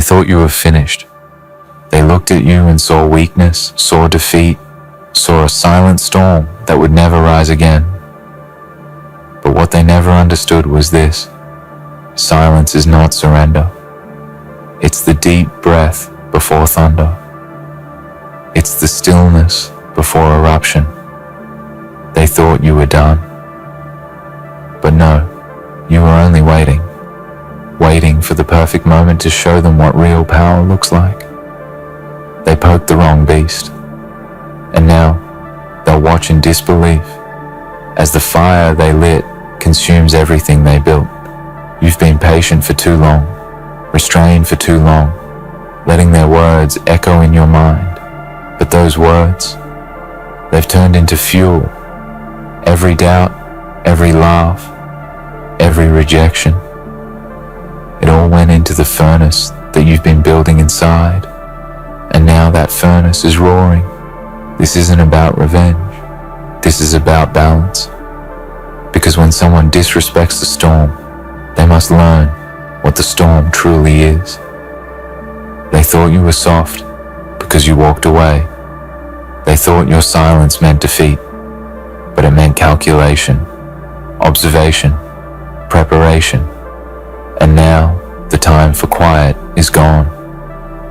thought you were finished. They looked at you and saw weakness, saw defeat, saw a silent storm that would never rise again. But what they never understood was this: silence is not surrender. It's the deep breath before thunder. It's the stillness before eruption. They thought you were done. But no, you were only waiting for the perfect moment to show them what real power looks like. They poked the wrong beast, and now they'll watch in disbelief as the fire they lit consumes everything they built. You've been patient for too long, restrained for too long, letting their words echo in your mind. But those words, they've turned into fuel. Every doubt, every laugh, every rejection, it all went into the furnace that you've been building inside. And now that furnace is roaring. This isn't about revenge. This is about balance. Because when someone disrespects the storm, they must learn what the storm truly is. They thought you were soft because you walked away. They thought your silence meant defeat, but it meant calculation, observation, preparation. And now the time for quiet is gone.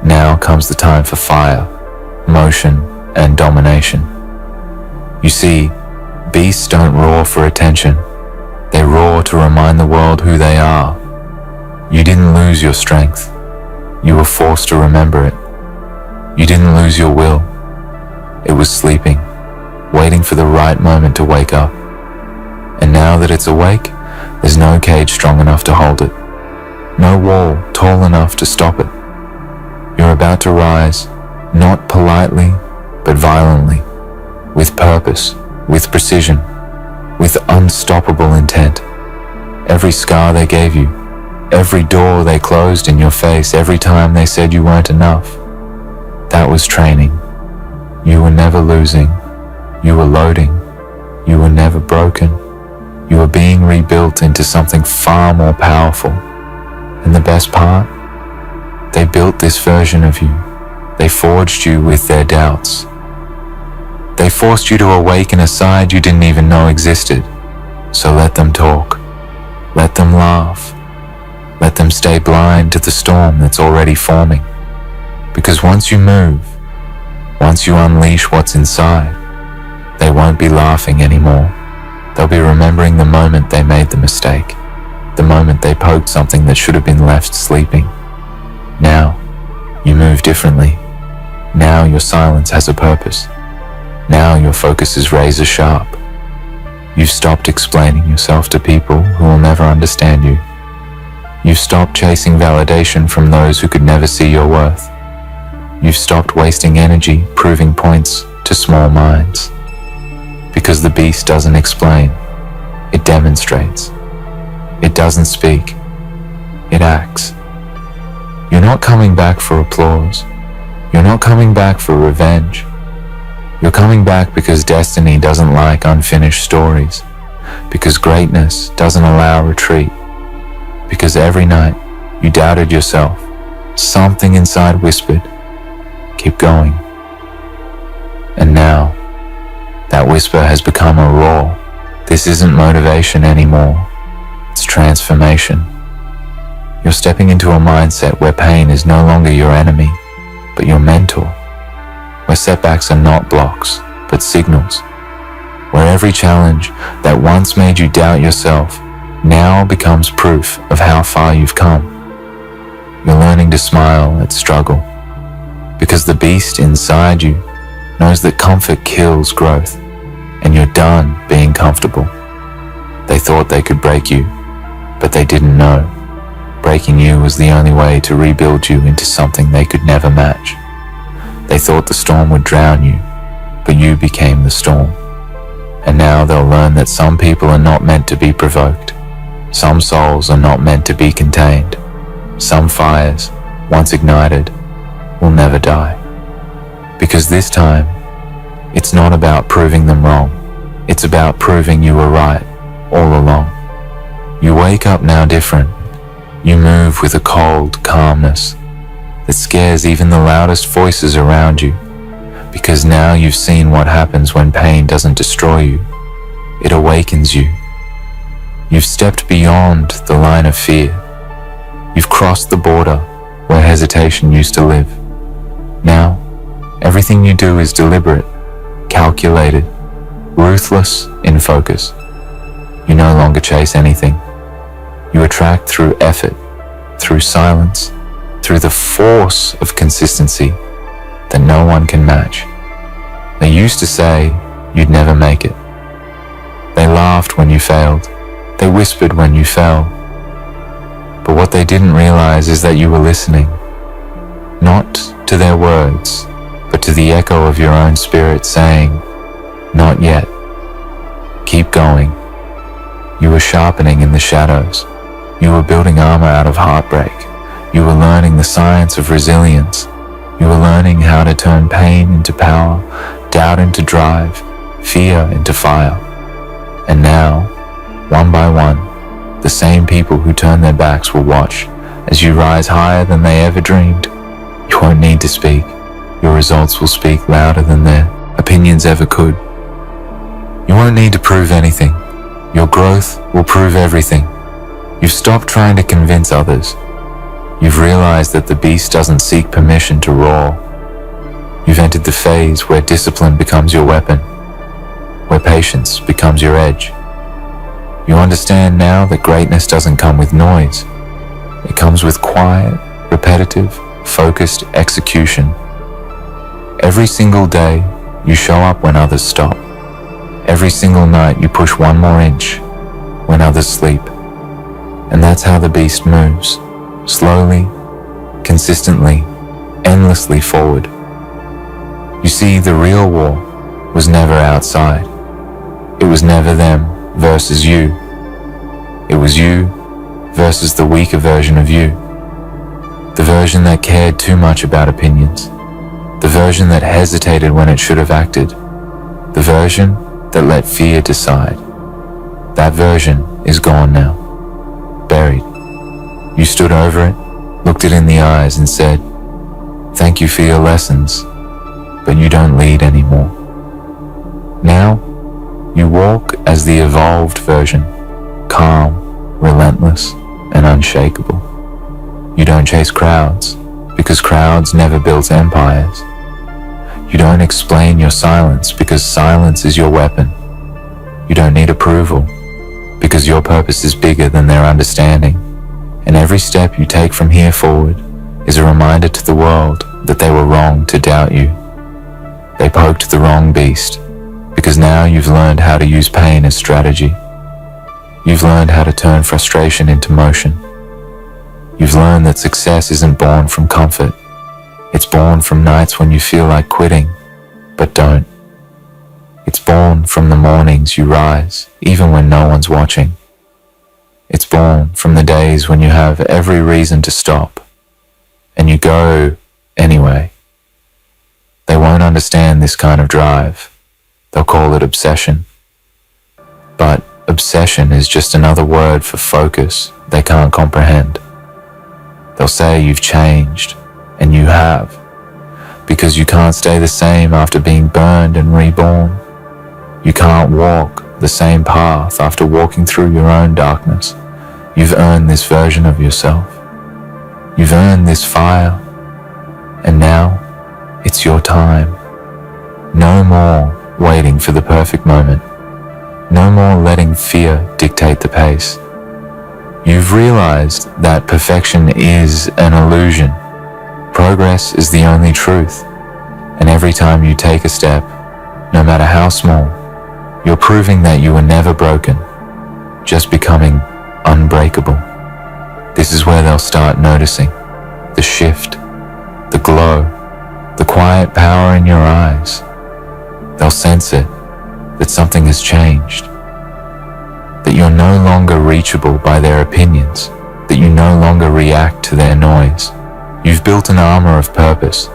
Now comes the time for fire, motion, and domination. You see, beasts don't roar for attention. They roar to remind the world who they are. You didn't lose your strength. You were forced to remember it. You didn't lose your will. It was sleeping, waiting for the right moment to wake up. And now that it's awake, there's no cage strong enough to hold it. No wall tall enough to stop it. You're about to rise, not politely, but violently, with purpose, with precision, with unstoppable intent. Every scar they gave you, every door they closed in your face, every time they said you weren't enough, that was training. You were never losing. You were loading. You were never broken. You were being rebuilt into something far more powerful. And the best part? They built this version of you. They forged you with their doubts. They forced you to awaken a side you didn't even know existed. So let them talk. Let them laugh. Let them stay blind to the storm that's already forming. Because once you move, once you unleash what's inside, they won't be laughing anymore. They'll be remembering the moment they made the mistake, the moment they poked something that should have been left sleeping. Now, you move differently. Now your silence has a purpose. Now your focus is razor sharp. You've stopped explaining yourself to people who will never understand you. You've stopped chasing validation from those who could never see your worth. You've stopped wasting energy proving points to small minds. Because the beast doesn't explain, it demonstrates. It doesn't speak, it acts. You're not coming back for applause. You're not coming back for revenge. You're coming back because destiny doesn't like unfinished stories. Because greatness doesn't allow retreat. Because every night you doubted yourself. Something inside whispered, keep going. And now, that whisper has become a roar. This isn't motivation anymore. It's transformation. You're stepping into a mindset where pain is no longer your enemy, but your mentor. Where setbacks are not blocks, but signals. Where every challenge that once made you doubt yourself now becomes proof of how far you've come. You're learning to smile at struggle, because the beast inside you knows that comfort kills growth, and you're done being comfortable. They thought they could break you, but they didn't know. Breaking you was the only way to rebuild you into something they could never match. They thought the storm would drown you, but you became the storm. And now they'll learn that some people are not meant to be provoked. Some souls are not meant to be contained. Some fires, once ignited, will never die. Because this time, it's not about proving them wrong. It's about proving you were right all along. You wake up now different. You move with a cold calmness. that scares even the loudest voices around you, because now you've seen what happens when pain doesn't destroy you. It awakens you. You've stepped beyond the line of fear. You've crossed the border where hesitation used to live. Now, everything you do is deliberate, calculated, ruthless in focus. You no longer chase anything. You attract through effort, through silence, through the force of consistency that no one can match. They used to say you'd never make it. They laughed when you failed. They whispered when you fell. But what they didn't realize is that you were listening, not to their words, but to the echo of your own spirit saying, "Not yet. Keep going." You were sharpening in the shadows. You were building armor out of heartbreak. You were learning the science of resilience. You were learning how to turn pain into power, doubt into drive, fear into fire. And now, one by one, the same people who turn their backs will watch as you rise higher than they ever dreamed. You won't need to speak. Your results will speak louder than their opinions ever could. You won't need to prove anything. Your growth will prove everything. You've stopped trying to convince others. You've realized that the beast doesn't seek permission to roar. You've entered the phase where discipline becomes your weapon, where patience becomes your edge. You understand now that greatness doesn't come with noise. It comes with quiet, repetitive, focused execution. Every single day, you show up when others stop. Every single night, you push one more inch when others sleep. And that's how the beast moves, slowly, consistently, endlessly forward. You see, the real war was never outside. It was never them versus you. It was you versus the weaker version of you. The version that cared too much about opinions. The version that hesitated when it should have acted. The version that let fear decide. That version is gone now. Buried. You stood over it, looked it in the eyes and said, "Thank you for your lessons, but you don't lead anymore." Now, you walk as the evolved version, calm, relentless, and unshakable. You don't chase crowds, because crowds never built empires. You don't explain your silence, because silence is your weapon. You don't need approval, because your purpose is bigger than their understanding. And every step you take from here forward is a reminder to the world that they were wrong to doubt you. They poked the wrong beast, because now you've learned how to use pain as strategy. You've learned how to turn frustration into motion. You've learned that success isn't born from comfort. It's born from nights when you feel like quitting, but don't. It's born from the mornings you rise, even when no one's watching. It's born from the days when you have every reason to stop, and you go anyway. They won't understand this kind of drive. They'll call it obsession. But obsession is just another word for focus they can't comprehend. They'll say you've changed, and you have, because you can't stay the same after being burned and reborn. You can't walk the same path after walking through your own darkness. You've earned this version of yourself. You've earned this fire, and now it's your time. No more waiting for the perfect moment. No more letting fear dictate the pace. You've realized that perfection is an illusion. Progress is the only truth. And every time you take a step, no matter how small, you're proving that you were never broken, just becoming unbreakable. This is where they'll start noticing the shift, the glow, the quiet power in your eyes. They'll sense it, that something has changed, that you're no longer reachable by their opinions, that you no longer react to their noise. You've built an armor of purpose,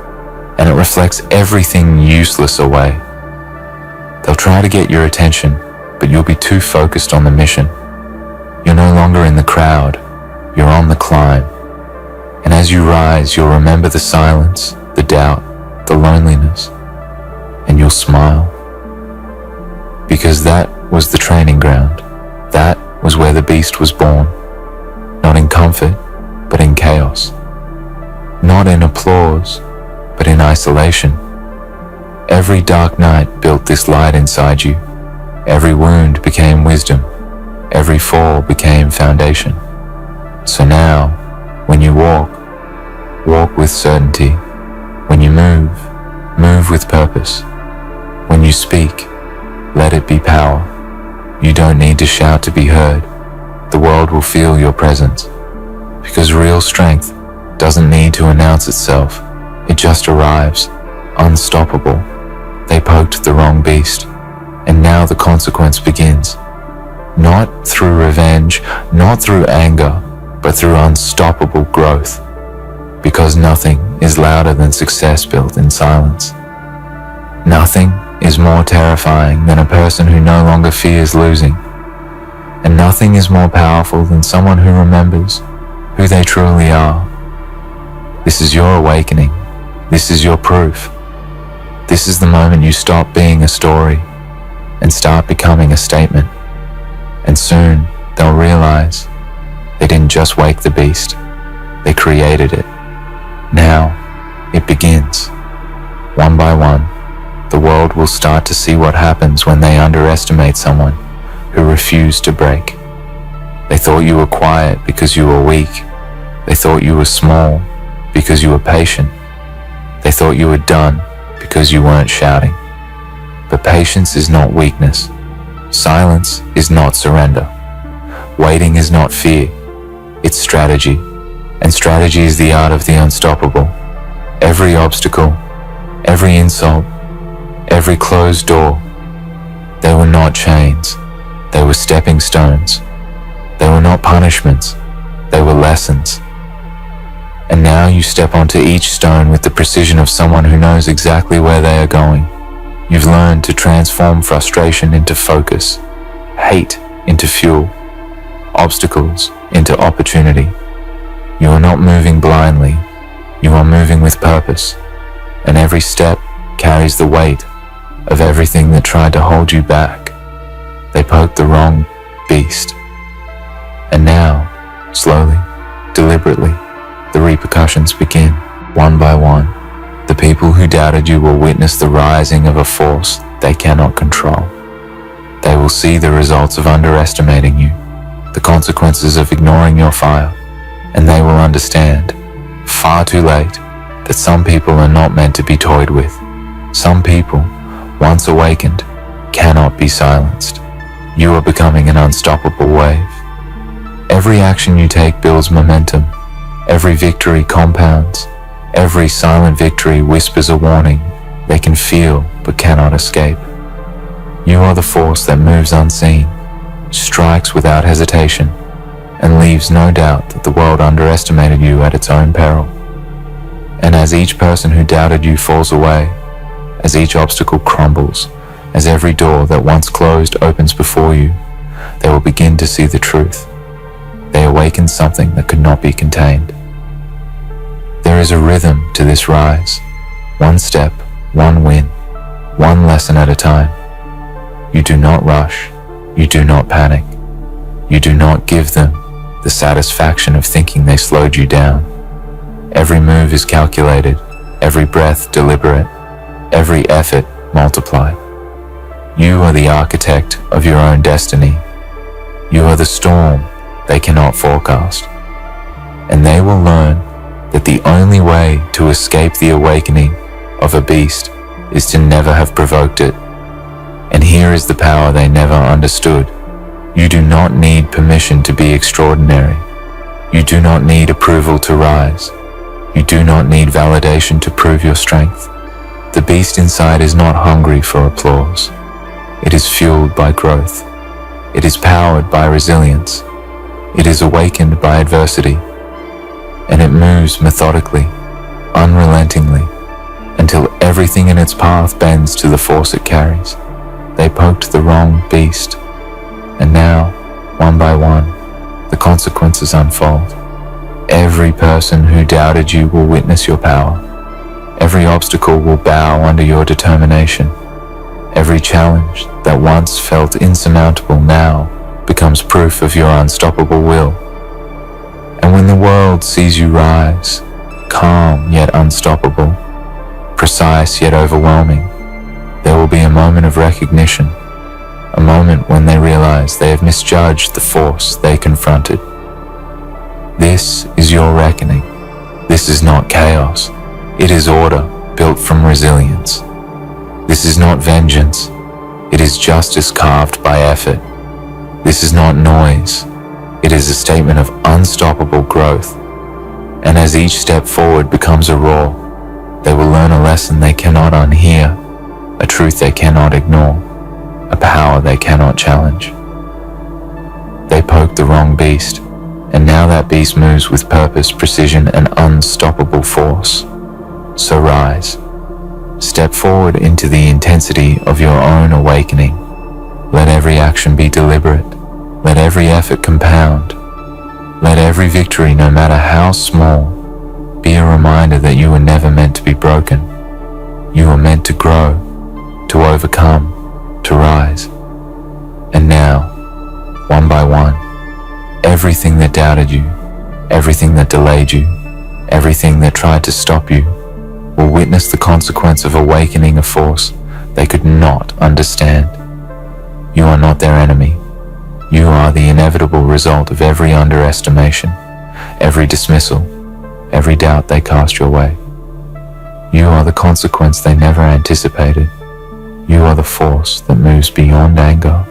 and it reflects everything useless away. They'll try to get your attention, but you'll be too focused on the mission. You're no longer in the crowd, you're on the climb. And as you rise, you'll remember the silence, the doubt, the loneliness, and you'll smile. Because that was the training ground. That was where the beast was born. Not in comfort, but in chaos. Not in applause, but in isolation. Every dark night built this light inside you. Every wound became wisdom. Every fall became foundation. So now, when you walk, walk with certainty. When you move, move with purpose. When you speak, let it be power. You don't need to shout to be heard. The world will feel your presence. Because real strength doesn't need to announce itself. It just arrives, unstoppable. They poked the wrong beast, and now the consequence begins. Not through revenge, not through anger, but through unstoppable growth. Because nothing is louder than success built in silence. Nothing is more terrifying than a person who no longer fears losing. And nothing is more powerful than someone who remembers who they truly are. This is your awakening. This is your proof. This is the moment you stop being a story and start becoming a statement. And soon they'll realize they didn't just wake the beast, they created it. Now it begins. One by one, the world will start to see what happens when they underestimate someone who refused to break. They thought you were quiet because you were weak. They thought you were small because you were patient. They thought you were done because you weren't shouting. But patience is not weakness. Silence is not surrender. Waiting is not fear. It's strategy. And strategy is the art of the unstoppable. Every obstacle, every insult, every closed door, they were not chains. They were stepping stones. They were not punishments. They were lessons. And now you step onto each stone with the precision of someone who knows exactly where they are going. You've learned to transform frustration into focus, hate into fuel, obstacles into opportunity. You are not moving blindly. You are moving with purpose. And every step carries the weight of everything that tried to hold you back. They poked the wrong beast. And now, slowly, deliberately, the repercussions begin, one by one. The people who doubted you will witness the rising of a force they cannot control. They will see the results of underestimating you, the consequences of ignoring your fire, and they will understand, far too late, that some people are not meant to be toyed with. Some people, once awakened, cannot be silenced. You are becoming an unstoppable wave. Every action you take builds momentum. Every victory compounds. Every silent victory whispers a warning they can feel but cannot escape. You are the force that moves unseen, strikes without hesitation, and leaves no doubt that the world underestimated you at its own peril. And as each person who doubted you falls away, as each obstacle crumbles, as every door that once closed opens before you, they will begin to see the truth. They awaken something that could not be contained. There is a rhythm to this rise. One step, one win, one lesson at a time. You do not rush. You do not panic. You do not give them the satisfaction of thinking they slowed you down. Every move is calculated, every breath deliberate, every effort multiplied. You are the architect of your own destiny. You are the storm they cannot forecast. And they will learn that the only way to escape the awakening of a beast is to never have provoked it. And here is the power they never understood. You do not need permission to be extraordinary. You do not need approval to rise. You do not need validation to prove your strength. The beast inside is not hungry for applause. It is fueled by growth. It is powered by resilience. It is awakened by adversity. And it moves methodically, unrelentingly, until everything in its path bends to the force it carries. They poked the wrong beast. And now, one by one, the consequences unfold. Every person who doubted you will witness your power. Every obstacle will bow under your determination. Every challenge that once felt insurmountable now becomes proof of your unstoppable will. And when the world sees you rise, calm yet unstoppable, precise yet overwhelming, there will be a moment of recognition, a moment when they realize they have misjudged the force they confronted. This is your reckoning. This is not chaos. It is order built from resilience. This is not vengeance. It is justice carved by effort. This is not noise. It is a statement of unstoppable growth. And as each step forward becomes a roar, they will learn a lesson they cannot unhear, a truth they cannot ignore, a power they cannot challenge. They poked the wrong beast, and now that beast moves with purpose, precision, and unstoppable force. So rise. Step forward into the intensity of your own awakening. Let every action be deliberate. Let every effort compound. Let every victory, no matter how small, be a reminder that you were never meant to be broken. You were meant to grow, to overcome, to rise. And now, one by one, everything that doubted you, everything that delayed you, everything that tried to stop you, will witness the consequence of awakening a force they could not understand. You are not their enemy. You are the inevitable result of every underestimation, every dismissal, every doubt they cast your way. You are the consequence they never anticipated. You are the force that moves beyond anger,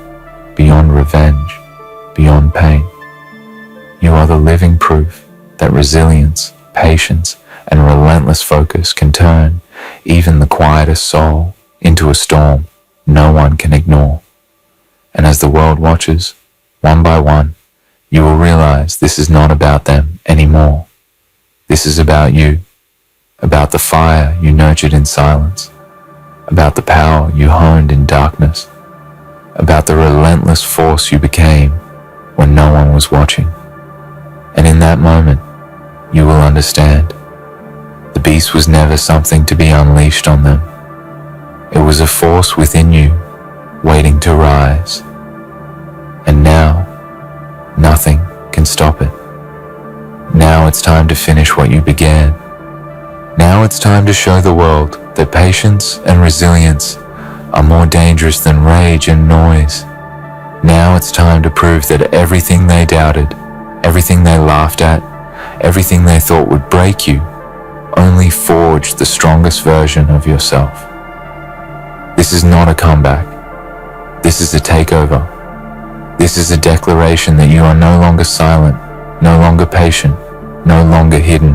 beyond revenge, beyond pain. You are the living proof that resilience, patience, and relentless focus can turn even the quietest soul into a storm no one can ignore. And as the world watches, one by one, you will realize this is not about them anymore. This is about you, about the fire you nurtured in silence, about the power you honed in darkness, about the relentless force you became when no one was watching. And in that moment, you will understand. The beast was never something to be unleashed on them. It was a force within you, waiting to rise. And now, nothing can stop it. Now it's time to finish what you began. Now it's time to show the world that patience and resilience are more dangerous than rage and noise. Now it's time to prove that everything they doubted, everything they laughed at, everything they thought would break you, only forged the strongest version of yourself. This is not a comeback. This is a takeover. This is a declaration that you are no longer silent, no longer patient, no longer hidden.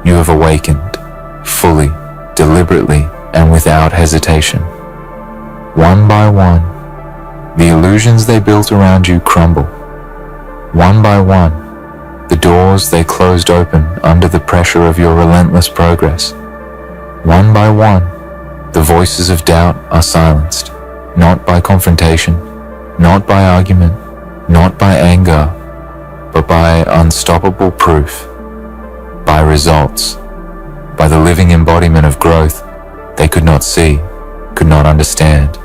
You have awakened, fully, deliberately, and without hesitation. One by one, the illusions they built around you crumble. One by one, the doors they closed open under the pressure of your relentless progress. One by one, the voices of doubt are silenced, not by confrontation, not by argument, not by anger, but by unstoppable proof, by results, by the living embodiment of growth they could not see, could not understand,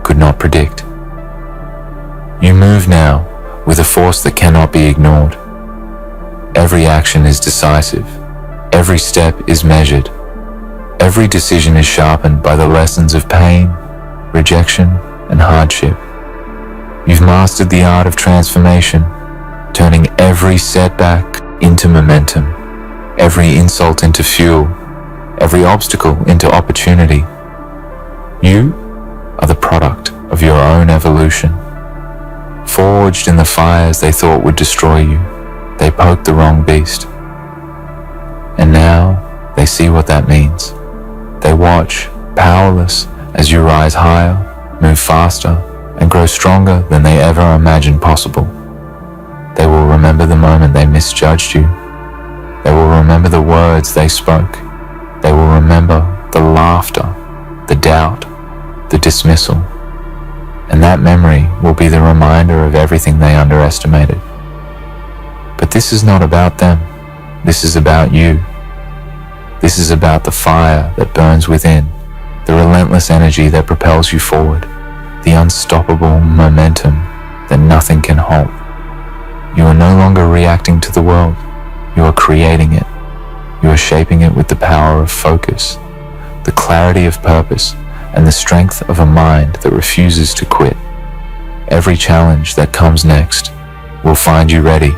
could not predict. You move now with a force that cannot be ignored. Every action is decisive. Every step is measured. Every decision is sharpened by the lessons of pain, rejection, and hardship. You've mastered the art of transformation, turning every setback into momentum, every insult into fuel, every obstacle into opportunity. You are the product of your own evolution. Forged in the fires they thought would destroy you, they poked the wrong beast. And now they see what that means. They watch, powerless, as you rise higher, move faster, and grow stronger than they ever imagined possible. They will remember the moment they misjudged you. They will remember the words they spoke. They will remember the laughter, the doubt, the dismissal. And that memory will be the reminder of everything they underestimated. But this is not about them. This is about you. This is about the fire that burns within, the relentless energy that propels you forward, the unstoppable momentum that nothing can halt. You are no longer reacting to the world. You are creating it. You are shaping it with the power of focus, the clarity of purpose, and the strength of a mind that refuses to quit. Every challenge that comes next will find you ready.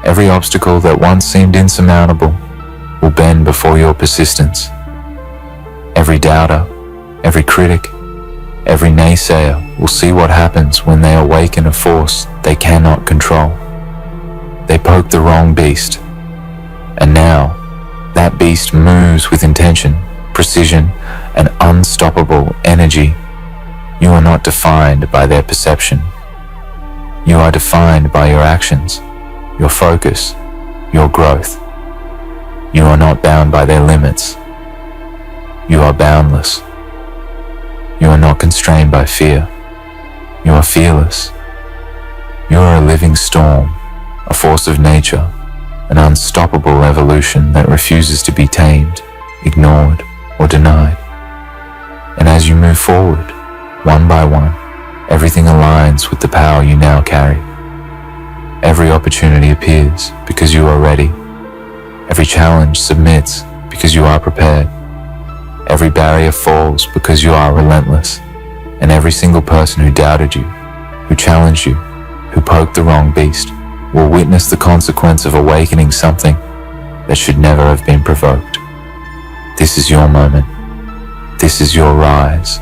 Every obstacle that once seemed insurmountable will bend before your persistence. Every doubter, every critic, every naysayer will see what happens when they awaken a force they cannot control. They poke the wrong beast, and now that beast moves with intention, precision, and unstoppable energy. You are not defined by their perception. You are defined by your actions, your focus, your growth. You are not bound by their limits. You are boundless. You are not constrained by fear. You are fearless. You are a living storm, a force of nature, an unstoppable evolution that refuses to be tamed, ignored, or denied. And as you move forward, one by one, everything aligns with the power you now carry. Every opportunity appears because you are ready. Every challenge submits because you are prepared. Every barrier falls because you are relentless. And every single person who doubted you, who challenged you, who poked the wrong beast, will witness the consequence of awakening something that should never have been provoked. This is your moment. This is your rise.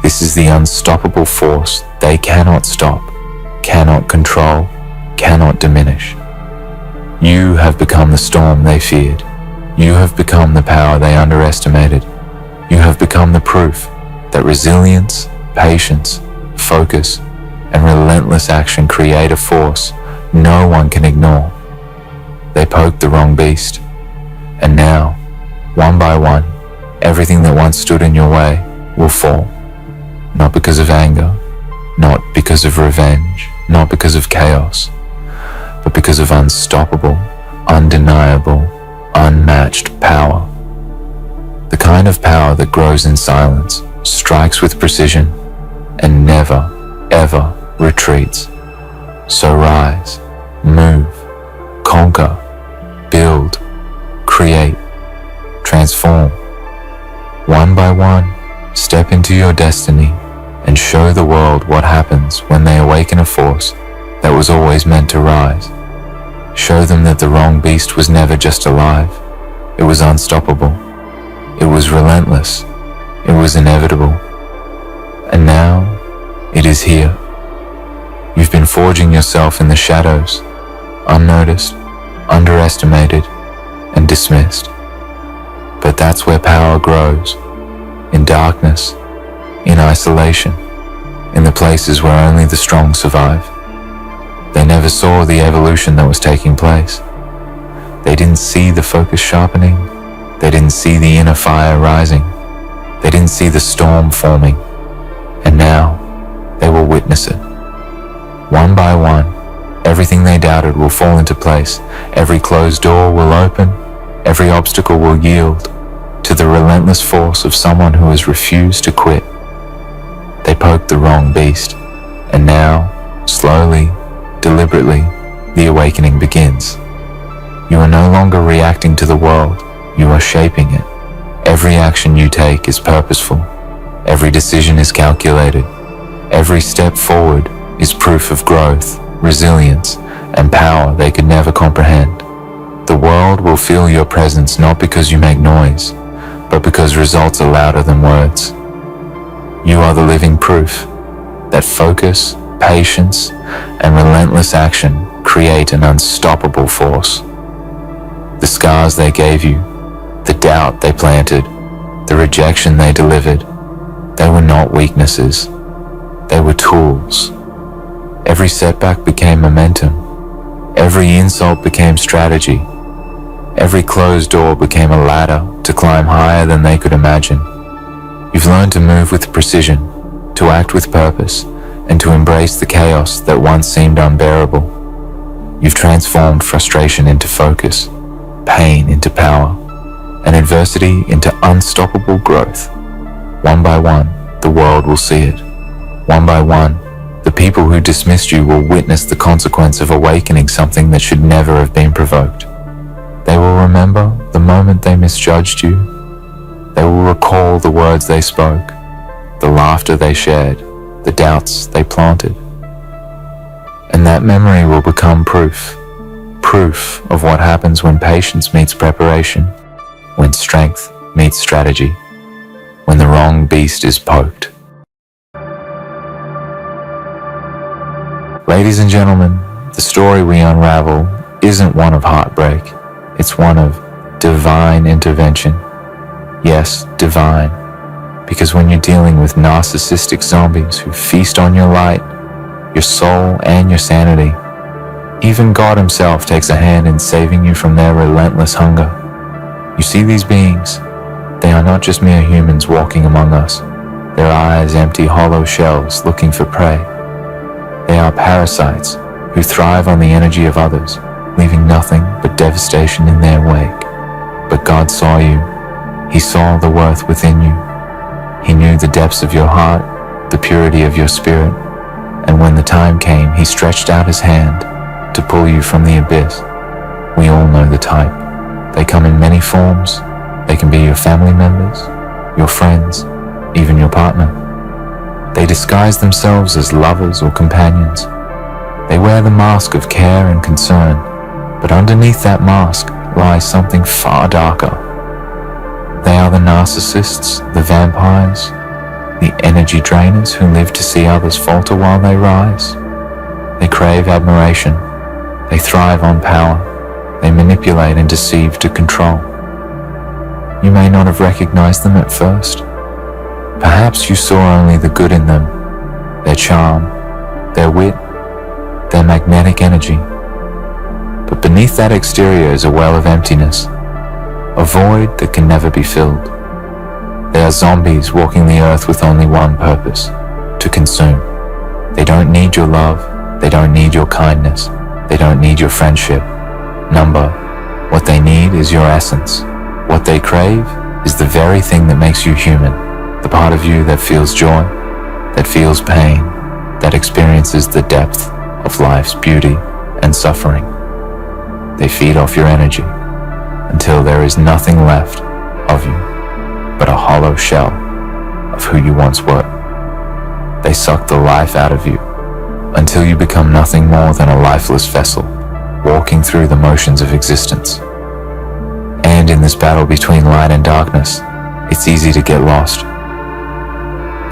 This is the unstoppable force they cannot stop, cannot control, cannot diminish. You have become the storm they feared. You have become the power they underestimated. You have become the proof that resilience, patience, focus, and relentless action create a force no one can ignore. They poked the wrong beast, and now, one by one, everything that once stood in your way will fall. Not because of anger, not because of revenge, not because of chaos, but because of unstoppable, undeniable, unmatched power. The kind of power that grows in silence, strikes with precision, and never, ever retreats. So rise, move, conquer, build, create, transform. One by one, step into your destiny and show the world what happens when they awaken a force that was always meant to rise. Show them that the wrong beast was never just alive. It was unstoppable. It was relentless. It was inevitable. And now, it is here. You've been forging yourself in the shadows, unnoticed, underestimated, and dismissed. But that's where power grows. In darkness, in isolation, in the places where only the strong survive. They never saw the evolution that was taking place. They didn't see the focus sharpening. They didn't see the inner fire rising. They didn't see the storm forming. And now, they will witness it. One by one, everything they doubted will fall into place. Every closed door will open. Every obstacle will yield to the relentless force of someone who has refused to quit. They poked the wrong beast, and now, slowly, deliberately, the awakening begins. You are no longer reacting to the world, you are shaping it. Every action you take is purposeful. Every decision is calculated. Every step forward is proof of growth, resilience, and power they could never comprehend. The world will feel your presence not because you make noise, but because results are louder than words. You are the living proof that focus, patience, and relentless action create an unstoppable force. The scars they gave you, the doubt they planted, the rejection they delivered, they were not weaknesses. They were tools. Every setback became momentum. Every insult became strategy. Every closed door became a ladder to climb higher than they could imagine. You've learned to move with precision, to act with purpose, and to embrace the chaos that once seemed unbearable. You've transformed frustration into focus, pain into power, and adversity into unstoppable growth. One by one, the world will see it. One by one, the people who dismissed you will witness the consequence of awakening something that should never have been provoked. They will remember the moment they misjudged you. They will recall the words they spoke, the laughter they shared, the doubts they planted. And that memory will become proof of what happens when patience meets preparation, when strength meets strategy, when the wrong beast is poked. Ladies and gentlemen, the story we unravel isn't one of heartbreak. It's one of divine intervention. Yes, divine. Because when you're dealing with narcissistic zombies who feast on your light, your soul, and your sanity, even God himself takes a hand in saving you from their relentless hunger. You see these beings? They are not just mere humans walking among us. Their eyes empty hollow shells looking for prey. They are parasites who thrive on the energy of others, leaving nothing but devastation in their wake. But God saw you. He saw the worth within you. He knew the depths of your heart, the purity of your spirit, and when the time came, he stretched out his hand to pull you from the abyss. We all know the type. They come in many forms. They can be your family members, your friends, even your partner. They disguise themselves as lovers or companions. They wear the mask of care and concern, but underneath that mask lies something far darker. They are the narcissists, the vampires, the energy drainers who live to see others falter while they rise. They crave admiration. They thrive on power. They manipulate and deceive to control. You may not have recognized them at first. Perhaps you saw only the good in them, their charm, their wit, their magnetic energy. But beneath that exterior is a well of emptiness, a void that can never be filled. They are zombies walking the earth with only one purpose: to consume. They don't need your love. They don't need your kindness. They don't need your friendship. Number. What they need is your essence. What they crave is the very thing that makes you human, the part of you that feels joy, that feels pain, that experiences the depth of life's beauty and suffering. They feed off your energy until there is nothing left of you but a hollow shell of who you once were. They suck the life out of you until you become nothing more than a lifeless vessel, walking through the motions of existence. And in this battle between light and darkness, it's easy to get lost.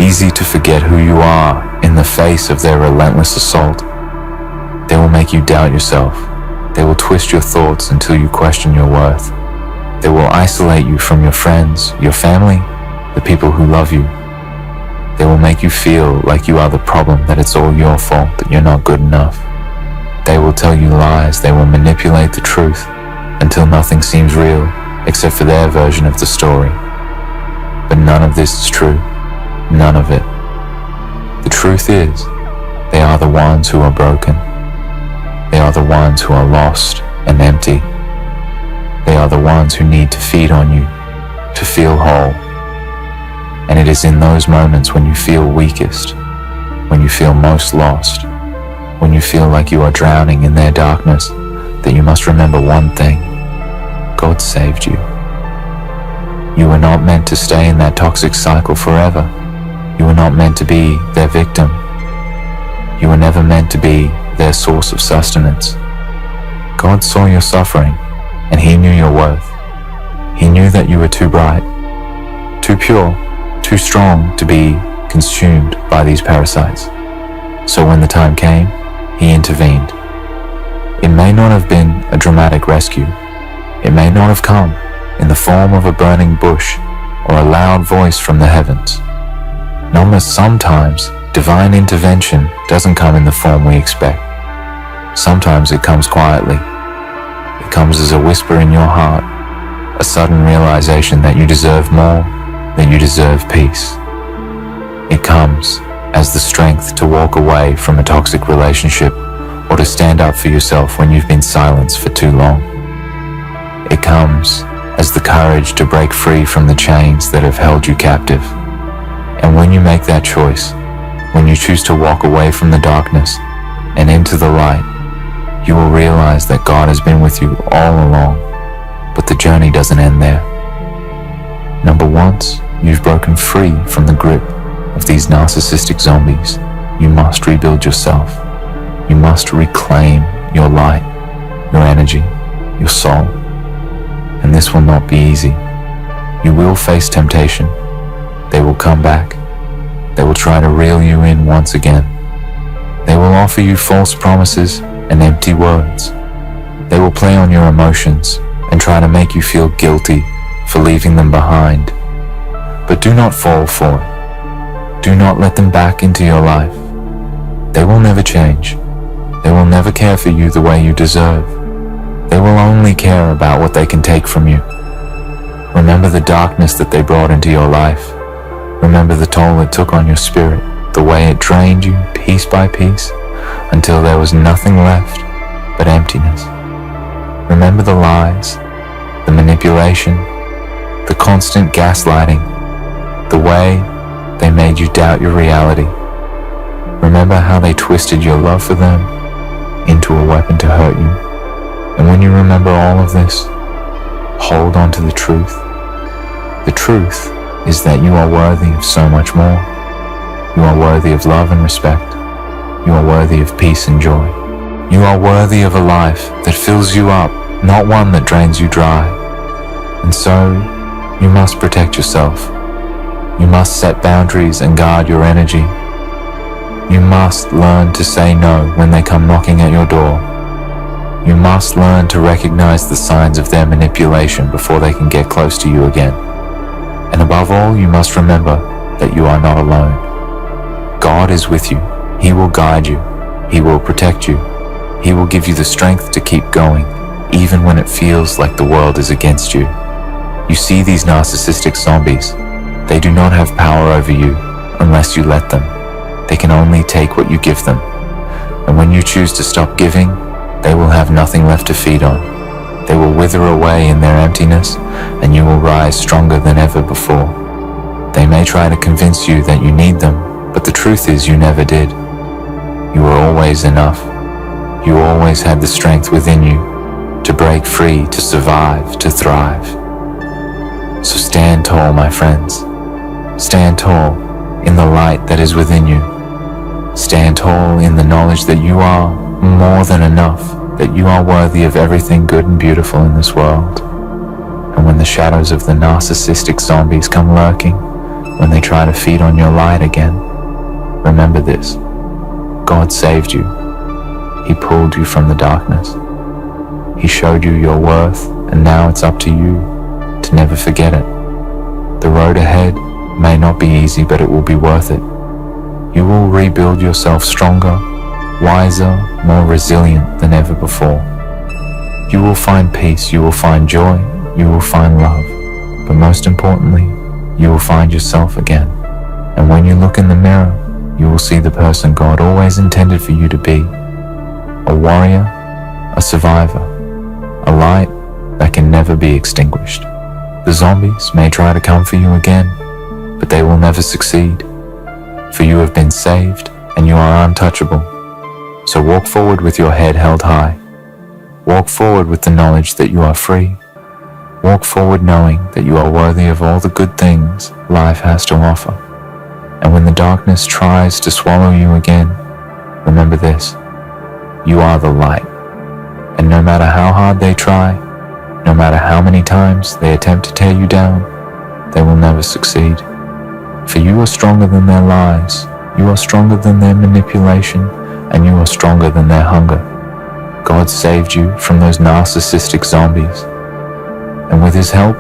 Easy to forget who you are in the face of their relentless assault. They will make you doubt yourself. They will twist your thoughts until you question your worth. They will isolate you from your friends, your family, the people who love you. They will make you feel like you are the problem, that it's all your fault, that you're not good enough. They will tell you lies. They will manipulate the truth until nothing seems real except for their version of the story. But none of this is true. None of it. The truth is, they are the ones who are broken. They are the ones who are lost and empty. They are the ones who need to feed on you, to feel whole. And it is in those moments when you feel weakest, when you feel most lost, when you feel like you are drowning in their darkness, that you must remember one thing: God saved you. You were not meant to stay in that toxic cycle forever. You were not meant to be their victim. You were never meant to be their source of sustenance. God saw your suffering, and He knew your worth. He knew that you were too bright, too pure, too strong to be consumed by these parasites. So when the time came, He intervened. It may not have been a dramatic rescue. It may not have come in the form of a burning bush or a loud voice from the heavens. No, sometimes divine intervention doesn't come in the form we expect. Sometimes it comes quietly. It comes as a whisper in your heart, a sudden realization that you deserve more, that you deserve peace. It comes as the strength to walk away from a toxic relationship or or to stand up for yourself when you've been silenced for too long. It comes as the courage to break free from the chains that have held you captive. And when you make that choice, when you choose to walk away from the darkness and into the light, you will realize that God has been with you all along, but the journey doesn't end there. Once you've broken free from the grip of these narcissistic zombies, you must rebuild yourself. You must reclaim your light, your energy, your soul. And this will not be easy. You will face temptation. They will come back. They will try to reel you in once again. They will offer you false promises and empty words. They will play on your emotions and try to make you feel guilty for leaving them behind. But do not fall for it. Do not let them back into your life. They will never change. They will never care for you the way you deserve. They will only care about what they can take from you. Remember the darkness that they brought into your life. Remember the toll it took on your spirit, the way it drained you piece by piece until there was nothing left but emptiness. Remember the lies, the manipulation, the constant gaslighting, the way they made you doubt your reality. Remember how they twisted your love for them into a weapon to hurt you. And when you remember all of this, hold on to the truth. The truth is that you are worthy of so much more. You are worthy of love and respect. You are worthy of peace and joy. You are worthy of a life that fills you up, not one that drains you dry. And so, you must protect yourself. You must set boundaries and guard your energy. You must learn to say no when they come knocking at your door. You must learn to recognize the signs of their manipulation before they can get close to you again. And above all, you must remember that you are not alone. God is with you. He will guide you. He will protect you. He will give you the strength to keep going, even when it feels like the world is against you. You see these narcissistic zombies. They do not have power over you unless you let them. They can only take what you give them. And when you choose to stop giving, they will have nothing left to feed on. They will wither away in their emptiness, and you will rise stronger than ever before. They may try to convince you that you need them, but the truth is you never did. You were always enough. You always had the strength within you to break free, to survive, to thrive. So stand tall, my friends. Stand tall in the light that is within you. Stand tall in the knowledge that you are more than enough, that you are worthy of everything good and beautiful in this world. And when the shadows of the narcissistic zombies come lurking, when they try to feed on your light again, remember this. God saved you. He pulled you from the darkness. He showed you your worth, and now it's up to you to never forget it. The road ahead may not be easy, but it will be worth it. You will rebuild yourself stronger, wiser, more resilient than ever before. You will find peace, you will find joy, you will find love, but most importantly, you will find yourself again. And when you look in the mirror, you will see the person God always intended for you to be. A warrior, a survivor, a light that can never be extinguished. The zombies may try to come for you again, but they will never succeed, for you have been saved and you are untouchable. So walk forward with your head held high. Walk forward with the knowledge that you are free. Walk forward knowing that you are worthy of all the good things life has to offer. And when the darkness tries to swallow you again, remember this: you are the light. And no matter how hard they try, no matter how many times they attempt to tear you down, they will never succeed. For you are stronger than their lies, you are stronger than their manipulation, and you are stronger than their hunger. God saved you from those narcissistic zombies, and with His help,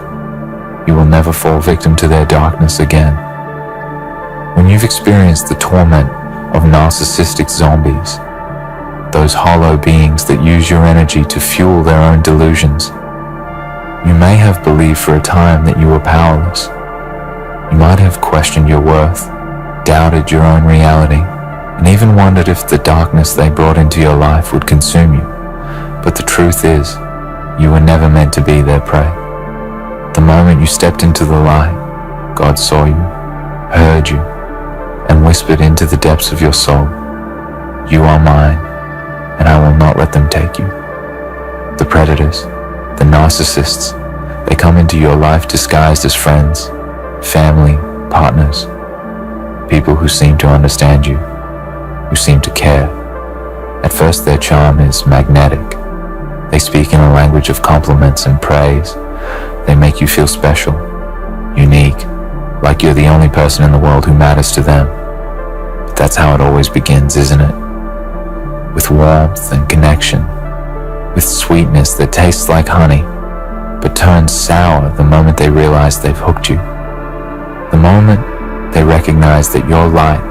you will never fall victim to their darkness again. When you've experienced the torment of narcissistic zombies, those hollow beings that use your energy to fuel their own delusions, you may have believed for a time that you were powerless. You might have questioned your worth, doubted your own reality, and even wondered if the darkness they brought into your life would consume you. But the truth is, you were never meant to be their prey. The moment you stepped into the light, God saw you, heard you, and whispered into the depths of your soul, "You are mine, and I will not let them take you." The predators, the narcissists, they come into your life disguised as friends, family, partners, people who seem to understand you, who seem to care. At first their charm is magnetic. They speak in a language of compliments and praise. They make you feel special, unique, like you're the only person in the world who matters to them. But that's how it always begins, isn't it? With warmth and connection, with sweetness that tastes like honey, but turns sour the moment they realize they've hooked you. The moment they recognize that your light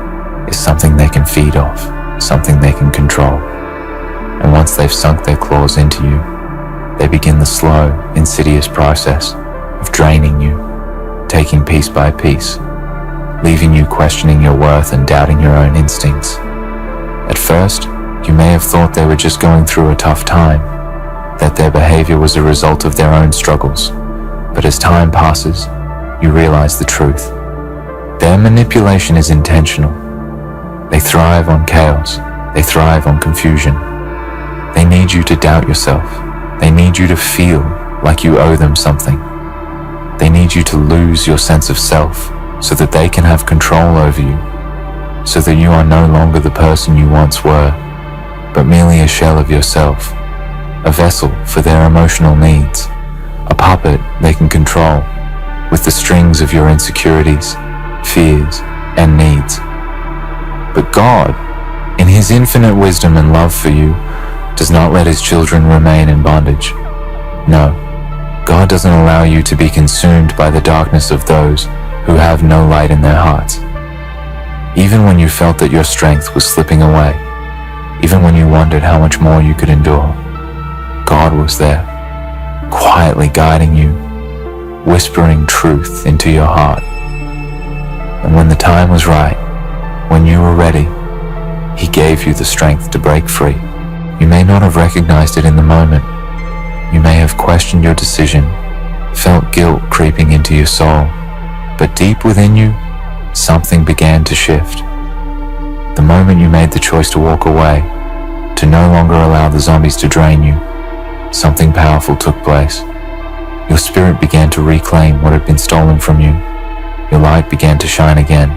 is something they can feed off, something they can control. And once they've sunk their claws into you, they begin the slow, insidious process of draining you, taking piece by piece, leaving you questioning your worth and doubting your own instincts. At first, you may have thought they were just going through a tough time, that their behavior was a result of their own struggles. But as time passes, you realize the truth. Their manipulation is intentional. They thrive on chaos. They thrive on confusion. They need you to doubt yourself. They need you to feel like you owe them something. They need you to lose your sense of self so that they can have control over you, so that you are no longer the person you once were, but merely a shell of yourself, a vessel for their emotional needs, a puppet they can control with the strings of your insecurities, fears, and needs. But God, in His infinite wisdom and love for you, does not let His children remain in bondage. No, God doesn't allow you to be consumed by the darkness of those who have no light in their hearts. Even when you felt that your strength was slipping away, even when you wondered how much more you could endure, God was there, quietly guiding you, whispering truth into your heart. And when the time was right, when you were ready, He gave you the strength to break free. You may not have recognized it in the moment. You may have questioned your decision, felt guilt creeping into your soul, but deep within you, something began to shift. The moment you made the choice to walk away, to no longer allow the zombies to drain you, something powerful took place. Your spirit began to reclaim what had been stolen from you. Your light began to shine again,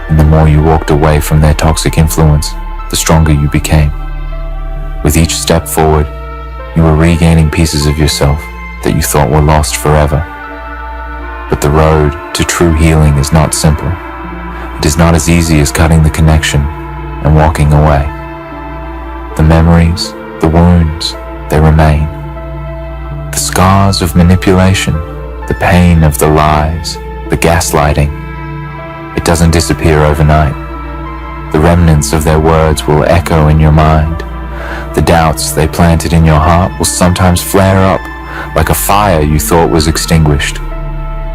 and the more you walked away from their toxic influence, the stronger you became. With each step forward, you were regaining pieces of yourself that you thought were lost forever. But the road to true healing is not simple. It is not as easy as cutting the connection and walking away. The memories, the wounds, they remain. The scars of manipulation, the pain of the lies, the gaslighting, it doesn't disappear overnight. The remnants of their words will echo in your mind. The doubts they planted in your heart will sometimes flare up like a fire you thought was extinguished.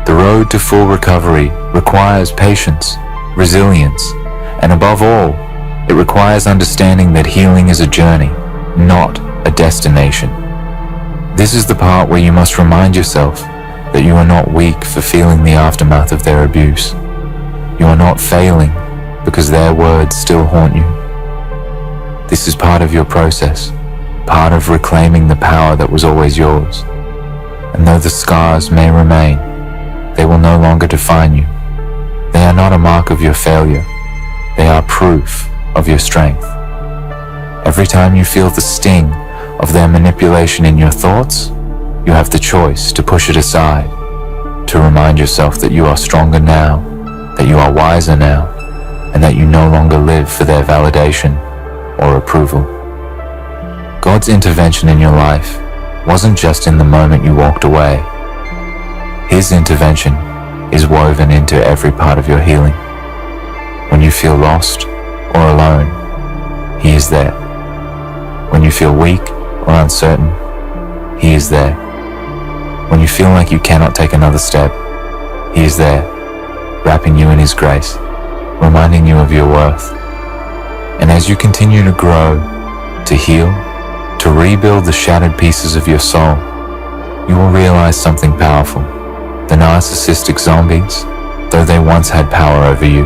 The road to full recovery requires patience, resilience, and above all, it requires understanding that healing is a journey, not a destination. This is the part where you must remind yourself that you are not weak for feeling the aftermath of their abuse. You are not failing because their words still haunt you. This is part of your process, part of reclaiming the power that was always yours. And though the scars may remain, they will no longer define you. They are not a mark of your failure. They are proof of your strength. Every time you feel the sting of their manipulation in your thoughts, you have the choice to push it aside, to remind yourself that you are stronger now, that you are wiser now, and that you no longer live for their validation or approval. God's intervention in your life wasn't just in the moment you walked away. His intervention is woven into every part of your healing. When you feel lost or alone, He is there. When you feel weak or uncertain, He is there. When you feel like you cannot take another step, He is there, wrapping you in His grace, reminding you of your worth. And as you continue to grow, to heal, to rebuild the shattered pieces of your soul, you will realize something powerful. The narcissistic zombies, though they once had power over you,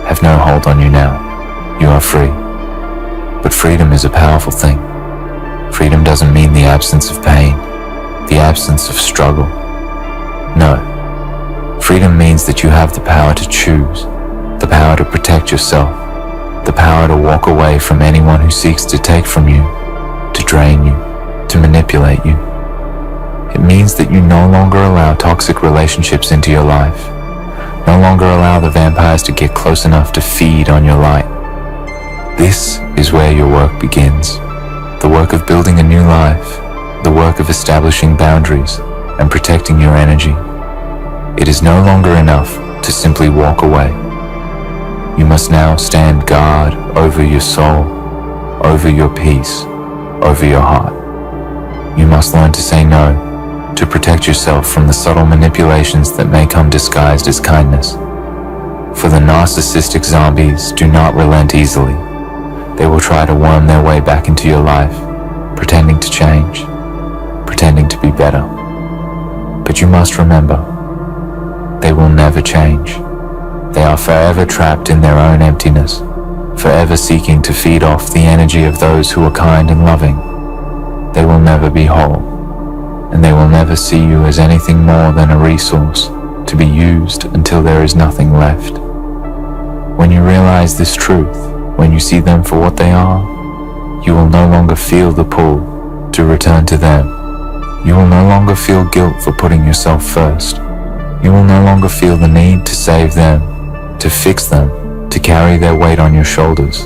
have no hold on you now. You are free. But freedom is a powerful thing. Freedom doesn't mean the absence of pain, the absence of struggle. No. Freedom means that you have the power to choose, the power to protect yourself, the power to walk away from anyone who seeks to take from you, to drain you, to manipulate you. It means that you no longer allow toxic relationships into your life, no longer allow the vampires to get close enough to feed on your light. This is where your work begins, the work of building a new life, the work of establishing boundaries and protecting your energy. It is no longer enough to simply walk away. You must now stand guard over your soul, over your peace, over your heart. You must learn to say no, to protect yourself from the subtle manipulations that may come disguised as kindness. For the narcissistic zombies do not relent easily. They will try to worm their way back into your life, pretending to change, pretending to be better. But you must remember, they will never change. They are forever trapped in their own emptiness, forever seeking to feed off the energy of those who are kind and loving. They will never be whole, and they will never see you as anything more than a resource to be used until there is nothing left. When you realize this truth, when you see them for what they are, you will no longer feel the pull to return to them. You will no longer feel guilt for putting yourself first. You will no longer feel the need to save them, to fix them, to carry their weight on your shoulders,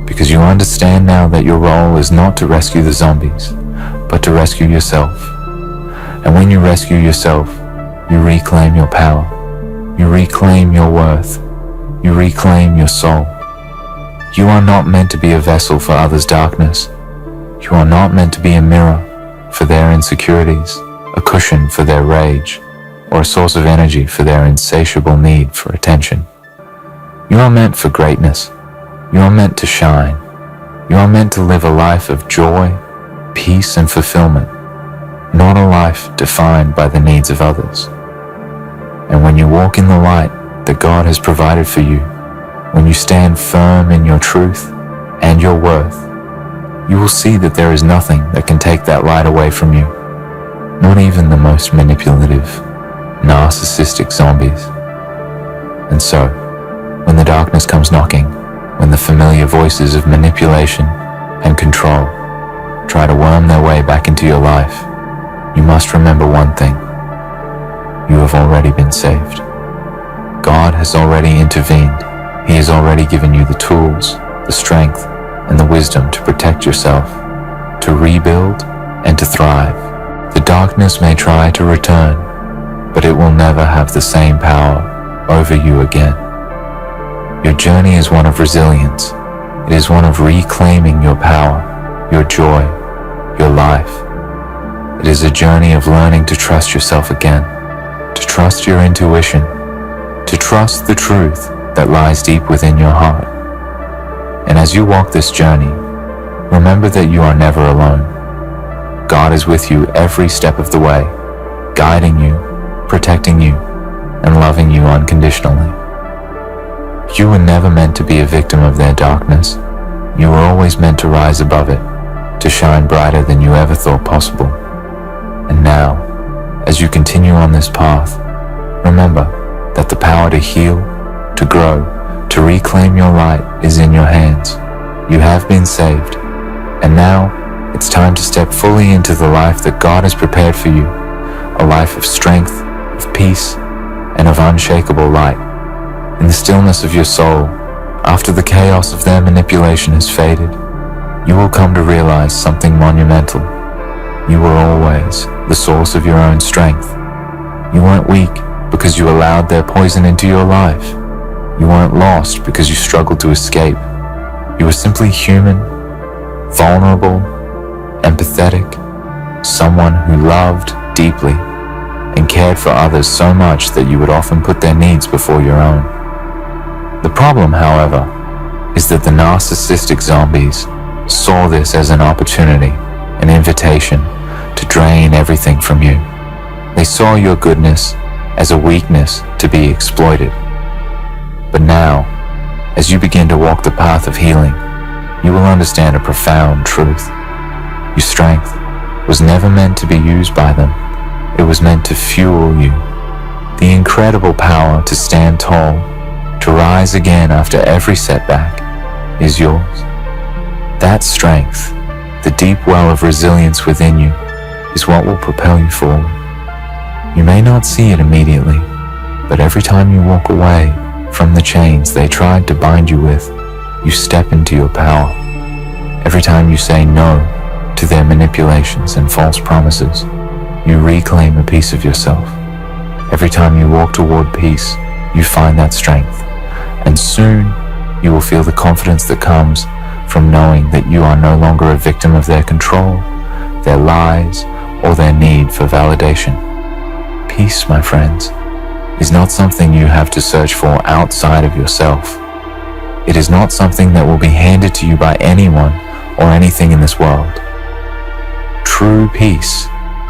because you understand now that your role is not to rescue the zombies, but to rescue yourself. And when you rescue yourself, you reclaim your power, you reclaim your worth, you reclaim your soul. You are not meant to be a vessel for others' darkness. You are not meant to be a mirror for their insecurities, a cushion for their rage, or a source of energy for their insatiable need for attention. You are meant for greatness. You are meant to shine. You are meant to live a life of joy, peace, and fulfillment, not a life defined by the needs of others. And when you walk in the light that God has provided for you, when you stand firm in your truth and your worth, you will see that there is nothing that can take that light away from you, not even the most manipulative, narcissistic zombies. And so, when the darkness comes knocking, when the familiar voices of manipulation and control try to worm their way back into your life, you must remember one thing: you have already been saved. God has already intervened. He has already given you the tools, the strength, and the wisdom to protect yourself, to rebuild, and to thrive. The darkness may try to return, but it will never have the same power over you again. Your journey is one of resilience. It is one of reclaiming your power, your joy, your life. It is a journey of learning to trust yourself again, to trust your intuition, to trust the truth that lies deep within your heart. And as you walk this journey, remember that you are never alone. God is with you every step of the way, guiding you, protecting you, and loving you unconditionally. You were never meant to be a victim of their darkness. You were always meant to rise above it, to shine brighter than you ever thought possible. And now, as you continue on this path, remember that the power to heal, to grow, to reclaim your light is in your hands. You have been saved, and now it's time to step fully into the life that God has prepared for you, a life of strength, of peace, and of unshakable light. In the stillness of your soul, after the chaos of their manipulation has faded, you will come to realize something monumental. You were always the source of your own strength. You weren't weak because you allowed their poison into your life. You weren't lost because you struggled to escape. You were simply human, vulnerable, empathetic, someone who loved deeply and cared for others so much that you would often put their needs before your own. The problem, however, is that the narcissistic zombies saw this as an opportunity, an invitation to drain everything from you. They saw your goodness as a weakness to be exploited. But now, as you begin to walk the path of healing, you will understand a profound truth. Your strength was never meant to be used by them. It was meant to fuel you. The incredible power to stand tall, to rise again after every setback, is yours. That strength, the deep well of resilience within you, is what will propel you forward. You may not see it immediately, but every time you walk away from the chains they tried to bind you with, you step into your power. Every time you say no to their manipulations and false promises, you reclaim a piece of yourself. Every time you walk toward peace, you find that strength, and soon you will feel the confidence that comes from knowing that you are no longer a victim of their control, their lies, or their need for validation. Peace, my friends, is not something you have to search for outside of yourself. It is not something that will be handed to you by anyone or anything in this world. True peace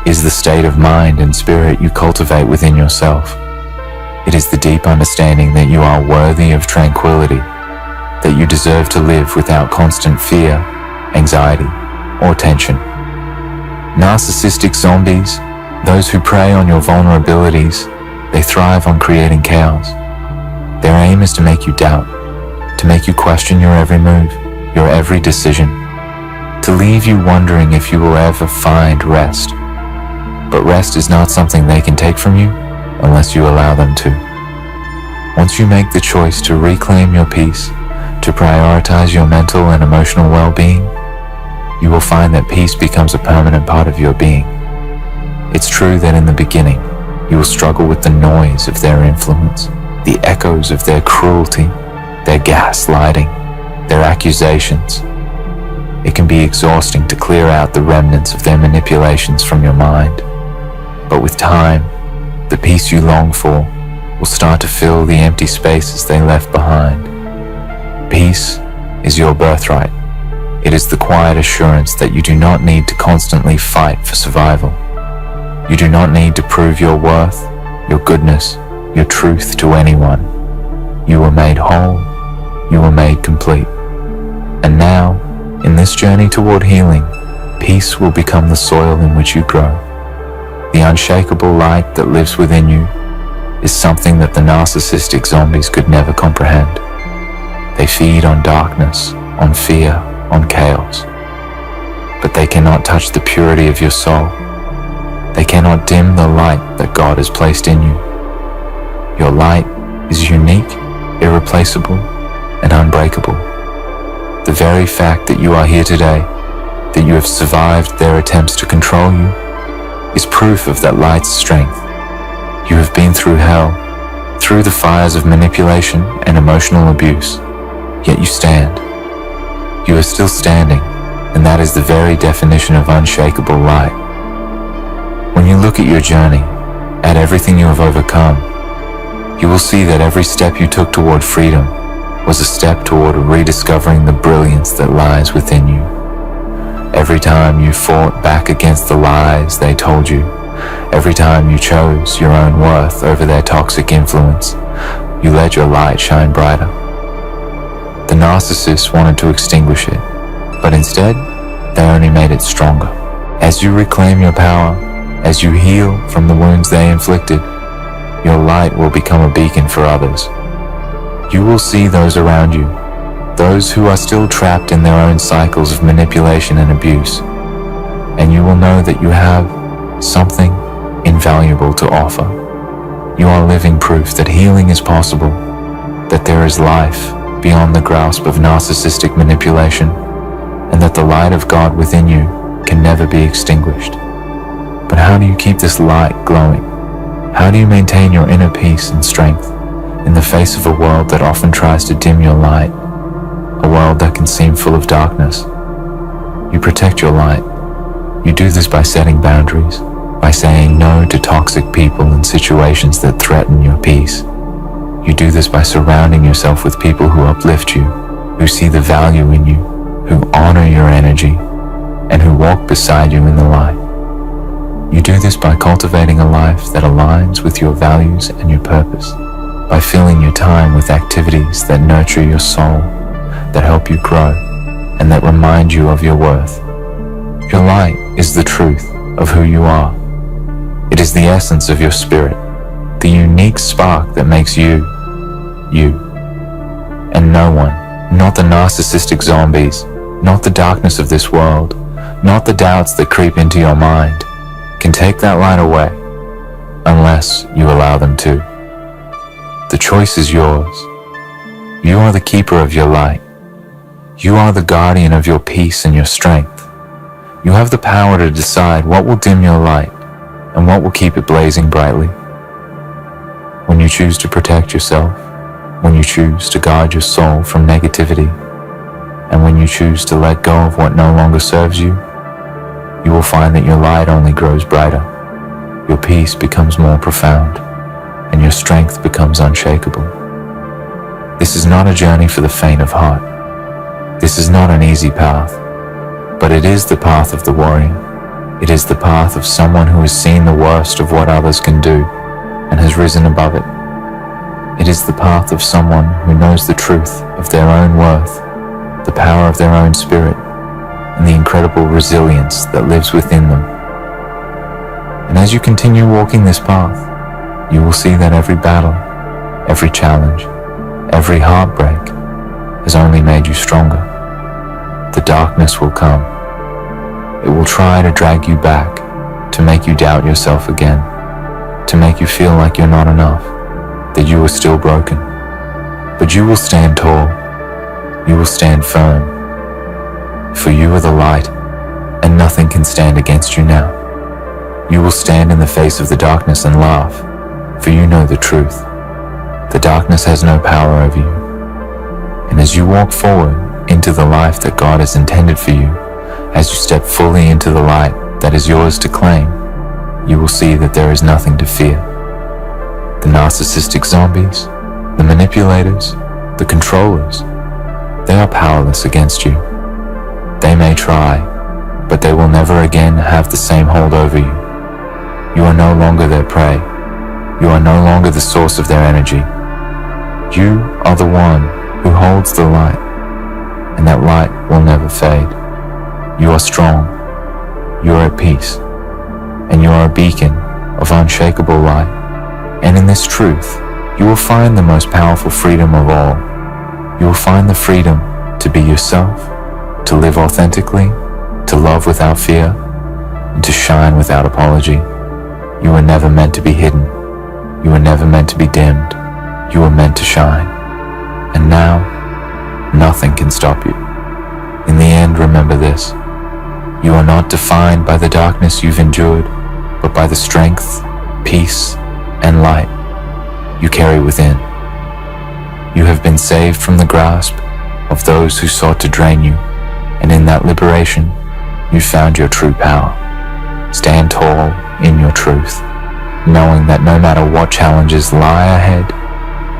is the state of mind and spirit you cultivate within yourself. It is the deep understanding that you are worthy of tranquility, that you deserve to live without constant fear, anxiety, or tension. Narcissistic zombies, those who prey on your vulnerabilities, they thrive on creating chaos. Their aim is to make you doubt, to make you question your every move, your every decision, to leave you wondering if you will ever find rest. But rest is not something they can take from you unless you allow them to. Once you make the choice to reclaim your peace, to prioritize your mental and emotional well-being, you will find that peace becomes a permanent part of your being. It's true that in the beginning, you will struggle with the noise of their influence, the echoes of their cruelty, their gaslighting, their accusations. It can be exhausting to clear out the remnants of their manipulations from your mind. But with time, the peace you long for will start to fill the empty spaces they left behind. Peace is your birthright. It is the quiet assurance that you do not need to constantly fight for survival. You do not need to prove your worth, your goodness, your truth to anyone. You were made whole. You were made complete. And now, in this journey toward healing, peace will become the soil in which you grow. The unshakable light that lives within you is something that the narcissistic zombies could never comprehend. They feed on darkness, on fear, on chaos. But they cannot touch the purity of your soul. They cannot dim the light that God has placed in you. Your light is unique, irreplaceable, and unbreakable. The very fact that you are here today, that you have survived their attempts to control you, is proof of that light's strength. You have been through hell, through the fires of manipulation and emotional abuse, yet you stand. You are still standing, and that is the very definition of unshakable light. When you look at your journey, at everything you have overcome, you will see that every step you took toward freedom was a step toward rediscovering the brilliance that lies within you. Every time you fought back against the lies they told you, every time you chose your own worth over their toxic influence, you let your light shine brighter. The narcissists wanted to extinguish it, but instead, they only made it stronger. As you reclaim your power, as you heal from the wounds they inflicted, your light will become a beacon for others. You will see those around you, those who are still trapped in their own cycles of manipulation and abuse, and you will know that you have something invaluable to offer. You are living proof that healing is possible, that there is life beyond the grasp of narcissistic manipulation, and that the light of God within you can never be extinguished. But how do you keep this light glowing? How do you maintain your inner peace and strength in the face of a world that often tries to dim your light, a world that can seem full of darkness? You protect your light. You do this by setting boundaries, by saying no to toxic people and situations that threaten your peace. You do this by surrounding yourself with people who uplift you, who see the value in you, who honor your energy, and who walk beside you in the light. You do this by cultivating a life that aligns with your values and your purpose, by filling your time with activities that nurture your soul, that help you grow, and that remind you of your worth. Your light is the truth of who you are. It is the essence of your spirit, the unique spark that makes you, you. And no one, not the narcissistic zombies, not the darkness of this world, not the doubts that creep into your mind, can take that light away unless you allow them to. The choice is yours. You are the keeper of your light. You are the guardian of your peace and your strength. You have the power to decide what will dim your light and what will keep it blazing brightly. When you choose to protect yourself, when you choose to guard your soul from negativity, and when you choose to let go of what no longer serves you, you will find that your light only grows brighter, your peace becomes more profound, and your strength becomes unshakable. This is not a journey for the faint of heart. This is not an easy path, but it is the path of the warrior. It is the path of someone who has seen the worst of what others can do and has risen above it. It is the path of someone who knows the truth of their own worth, the power of their own spirit, and the incredible resilience that lives within them. And as you continue walking this path, you will see that every battle, every challenge, every heartbreak has only made you stronger. The darkness will come. It will try to drag you back, to make you doubt yourself again, to make you feel like you're not enough, that you are still broken. But you will stand tall. You will stand firm. For you are the light, and nothing can stand against you now. You will stand in the face of the darkness and laugh, for you know the truth. The darkness has no power over you. And as you walk forward into the life that God has intended for you, as you step fully into the light that is yours to claim, you will see that there is nothing to fear. The narcissistic zombies, the manipulators, the controllers, they are powerless against you. They may try, but they will never again have the same hold over you. You are no longer their prey. You are no longer the source of their energy. You are the one who holds the light, and that light will never fade. You are strong, you are at peace, and you are a beacon of unshakable light. And in this truth, you will find the most powerful freedom of all. You will find the freedom to be yourself, to live authentically, to love without fear, and to shine without apology. You were never meant to be hidden. You were never meant to be dimmed. You were meant to shine. And now, nothing can stop you. In the end, remember this. You are not defined by the darkness you've endured, but by the strength, peace, and light you carry within. You have been saved from the grasp of those who sought to drain you, and in that liberation, you found your true power. Stand tall in your truth, knowing that no matter what challenges lie ahead,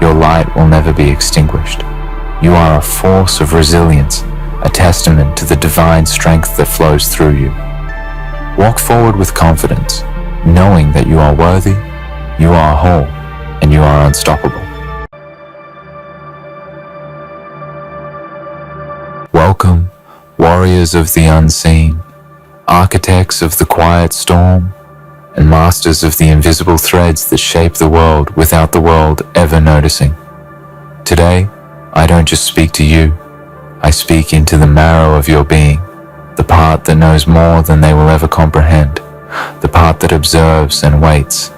your light will never be extinguished. You are a force of resilience, a testament to the divine strength that flows through you. Walk forward with confidence, knowing that you are worthy, you are whole, and you are unstoppable. Welcome, warriors of the unseen, architects of the quiet storm, and masters of the invisible threads that shape the world without the world ever noticing. Today, I don't just speak to you, I speak into the marrow of your being, the part that knows more than they will ever comprehend, the part that observes and waits,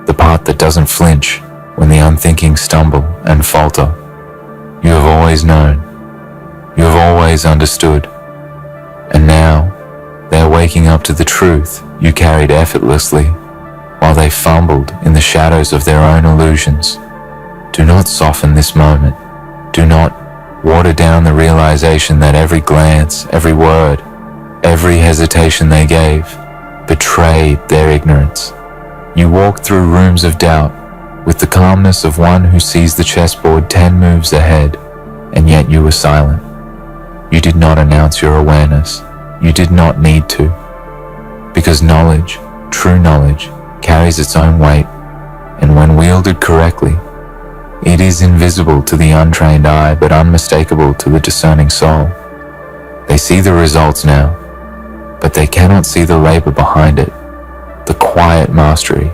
the part that doesn't flinch when the unthinking stumble and falter. You have always known, you have always understood, and now they are waking up to the truth you carried effortlessly while they fumbled in the shadows of their own illusions. Do not soften this moment. Do not water down the realization that every glance, every word, every hesitation they gave betrayed their ignorance. You walked through rooms of doubt with the calmness of one who sees the chessboard 10 moves ahead, and yet you were silent. You did not announce your awareness. You did not need to. Because knowledge, true knowledge, carries its own weight, and when wielded correctly, it is invisible to the untrained eye but unmistakable to the discerning soul. They see the results now, but they cannot see the labor behind it, the quiet mastery,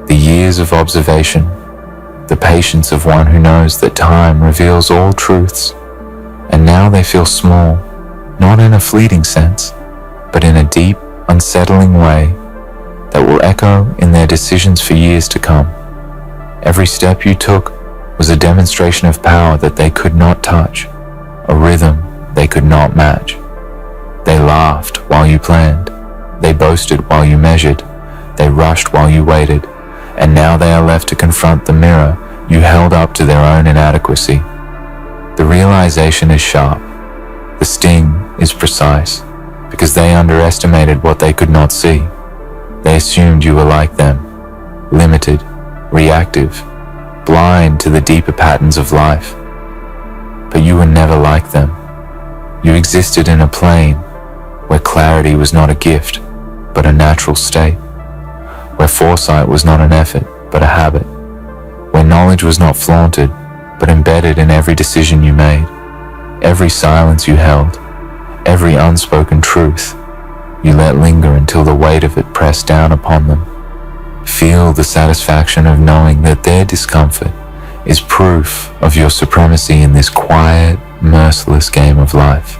the years of observation, the patience of one who knows that time reveals all truths. And now they feel small, not in a fleeting sense, but in a deep, unsettling way that will echo in their decisions for years to come. Every step you took was a demonstration of power that they could not touch, a rhythm they could not match. They laughed while you planned. They boasted while you measured. They rushed while you waited. And now they are left to confront the mirror you held up to their own inadequacy. The realization is sharp. The sting is precise, because they underestimated what they could not see. They assumed you were like them, limited, reactive, blind to the deeper patterns of life. But you were never like them. You existed in a plane where clarity was not a gift, but a natural state, where foresight was not an effort, but a habit, where knowledge was not flaunted, but embedded in every decision you made, every silence you held, every unspoken truth you let linger until the weight of it pressed down upon them. Feel the satisfaction of knowing that their discomfort is proof of your supremacy in this quiet, merciless game of life.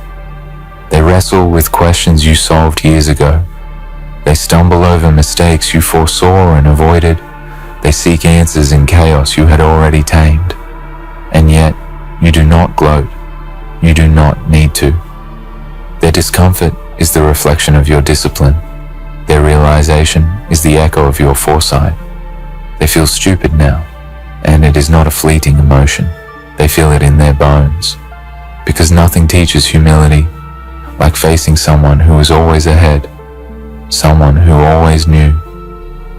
They wrestle with questions you solved years ago. They stumble over mistakes you foresaw and avoided. They seek answers in chaos you had already tamed. And yet, you do not gloat. You do not need to. Their discomfort is the reflection of your discipline. Their realization is the echo of your foresight. They feel stupid now, and it is not a fleeting emotion. They feel it in their bones. Because nothing teaches humility like facing someone who is always ahead, someone who always knew,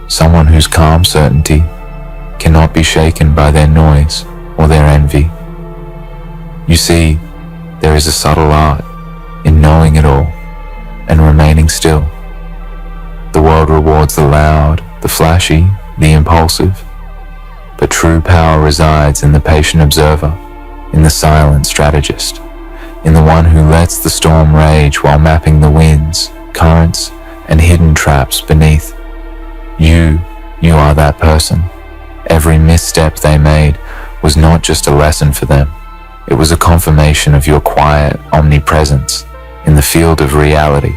someone whose calm certainty cannot be shaken by their noise or their envy. You see, there is a subtle art in knowing it all and remaining still. The world rewards the loud, the flashy, the impulsive, but true power resides in the patient observer, in the silent strategist, in the one who lets the storm rage while mapping the winds, currents, and hidden traps beneath. You are that person. Every misstep they made was not just a lesson for them. It was a confirmation of your quiet omnipresence in the field of reality.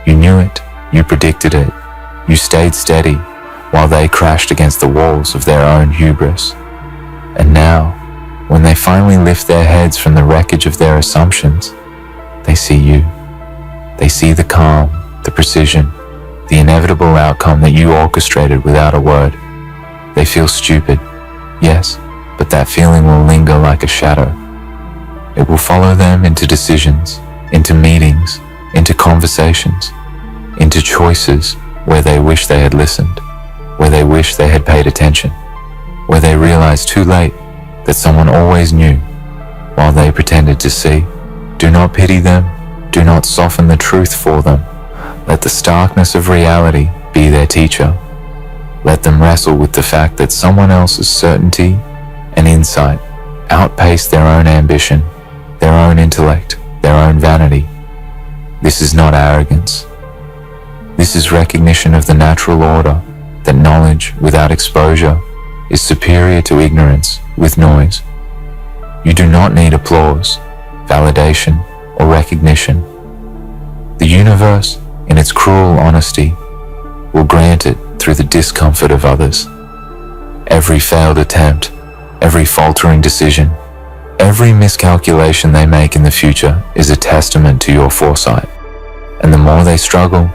You knew it. You predicted it. You stayed steady while they crashed against the walls of their own hubris. And now, when they finally lift their heads from the wreckage of their assumptions, they see you. They see the calm, the precision, the inevitable outcome that you orchestrated without a word. They feel stupid, yes, but that feeling will linger like a shadow. It will follow them into decisions, into meetings, into conversations, into choices where they wish they had listened, where they wish they had paid attention, where they realized too late that someone always knew while they pretended to see. Do not pity them. Do not soften the truth for them. Let the starkness of reality be their teacher. Let them wrestle with the fact that someone else's certainty and insight outpace their own ambition, their own intellect, their own vanity. This is not arrogance. This is recognition of the natural order that knowledge without exposure is superior to ignorance with noise. You do not need applause, validation, or recognition. The universe, in its cruel honesty, will grant it through the discomfort of others. Every failed attempt, every faltering decision, every miscalculation they make in the future is a testament to your foresight. And the more they struggle,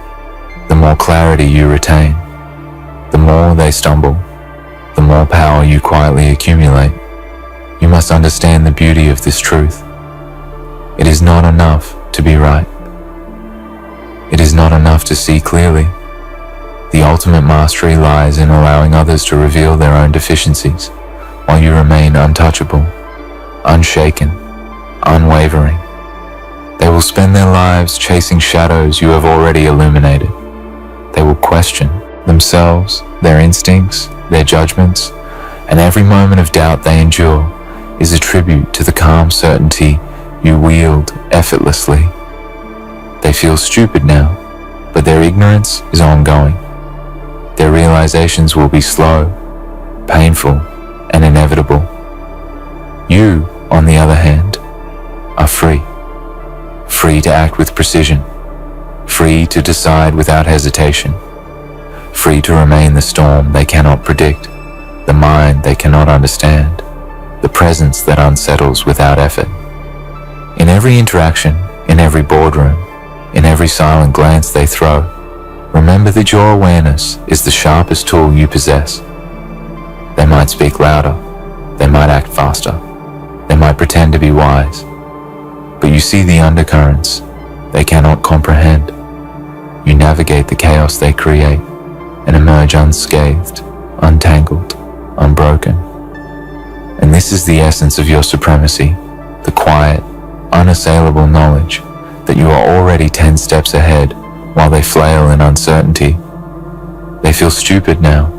the more clarity you retain. The more they stumble, the more power you quietly accumulate. You must understand the beauty of this truth. It is not enough to be right. It is not enough to see clearly. The ultimate mastery lies in allowing others to reveal their own deficiencies, while you remain untouchable, unshaken, unwavering. They will spend their lives chasing shadows you have already illuminated. They will question themselves, their instincts, their judgments, and every moment of doubt they endure is a tribute to the calm certainty you wield effortlessly. They feel stupid now, but their ignorance is ongoing. Their realizations will be slow, painful, and inevitable. You, on the other hand, are free. Free to act with precision. Free to decide without hesitation. Free to remain the storm they cannot predict, the mind they cannot understand, the presence that unsettles without effort. In every interaction, in every boardroom, in every silent glance they throw, remember that your awareness is the sharpest tool you possess. They might speak louder, they might act faster, they might pretend to be wise, but you see the undercurrents they cannot comprehend. You navigate the chaos they create and emerge unscathed, untangled, unbroken. And this is the essence of your supremacy, the quiet, unassailable knowledge that you are already 10 steps ahead while they flail in uncertainty. They feel stupid now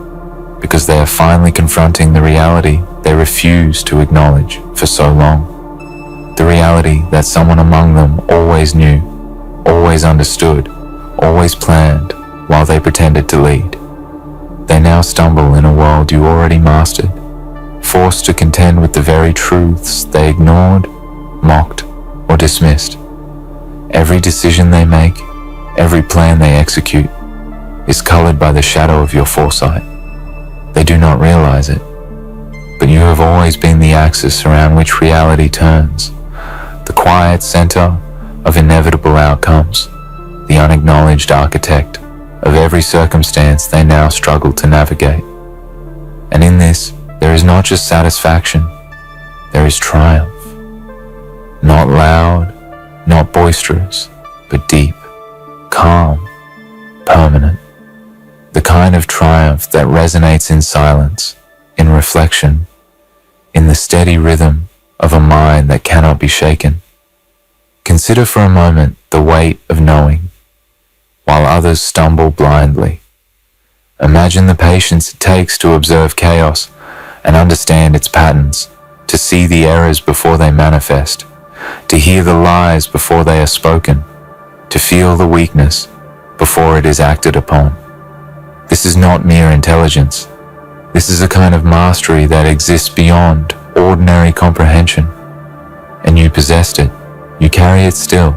because they are finally confronting the reality they refused to acknowledge for so long. The reality that someone among them always knew, always understood, always planned while they pretended to lead. They now stumble in a world you already mastered, forced to contend with the very truths they ignored, mocked, or dismissed. Every decision they make, every plan they execute, is colored by the shadow of your foresight. They do not realize it, but you have always been the axis around which reality turns, the quiet center of inevitable outcomes, the unacknowledged architect of every circumstance they now struggle to navigate. And in this, there is not just satisfaction, there is triumph. Not loud, not boisterous, but deep, calm, permanent. The kind of triumph that resonates in silence, in reflection, in the steady rhythm of a mind that cannot be shaken. Consider for a moment the weight of knowing, while others stumble blindly. Imagine the patience it takes to observe chaos and understand its patterns, to see the errors before they manifest, to hear the lies before they are spoken, to feel the weakness before it is acted upon. This is not mere intelligence. This is a kind of mastery that exists beyond ordinary comprehension. And you possessed it. You carry it still.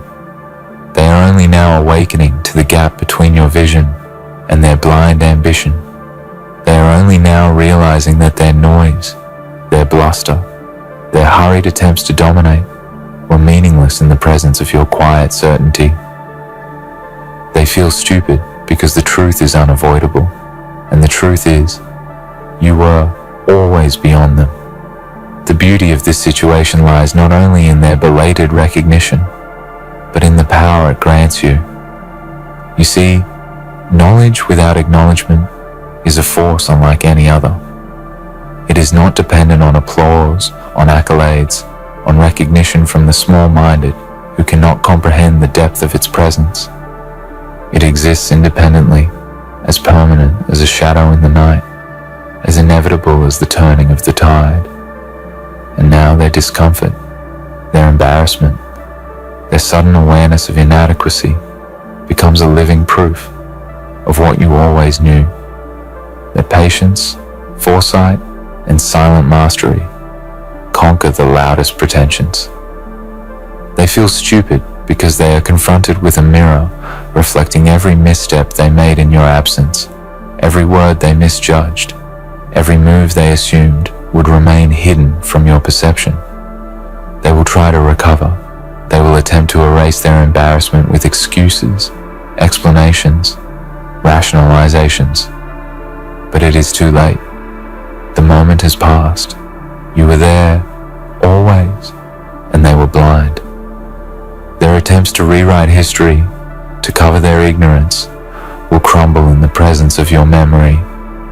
They are only now awakening to the gap between your vision and their blind ambition. They are only now realizing that their noise, their bluster, their hurried attempts to dominate were meaningless in the presence of your quiet certainty. They feel stupid because the truth is unavoidable, and the truth is, you were always beyond them. The beauty of this situation lies not only in their belated recognition, but in the power it grants you. You see, knowledge without acknowledgement is a force unlike any other. It is not dependent on applause, on accolades, on recognition from the small-minded who cannot comprehend the depth of its presence. It exists independently, as permanent as a shadow in the night, as inevitable as the turning of the tide. And now their discomfort, their embarrassment, their sudden awareness of inadequacy becomes a living proof of what you always knew, that patience, foresight, and silent mastery conquer the loudest pretensions. They feel stupid because they are confronted with a mirror reflecting every misstep they made in your absence, every word they misjudged, every move they assumed would remain hidden from your perception. They will try to recover. They will attempt to erase their embarrassment with excuses, explanations, rationalizations. But it is too late. The moment has passed. You were there, always, and they were blind. Their attempts to rewrite history, to cover their ignorance, will crumble in the presence of your memory,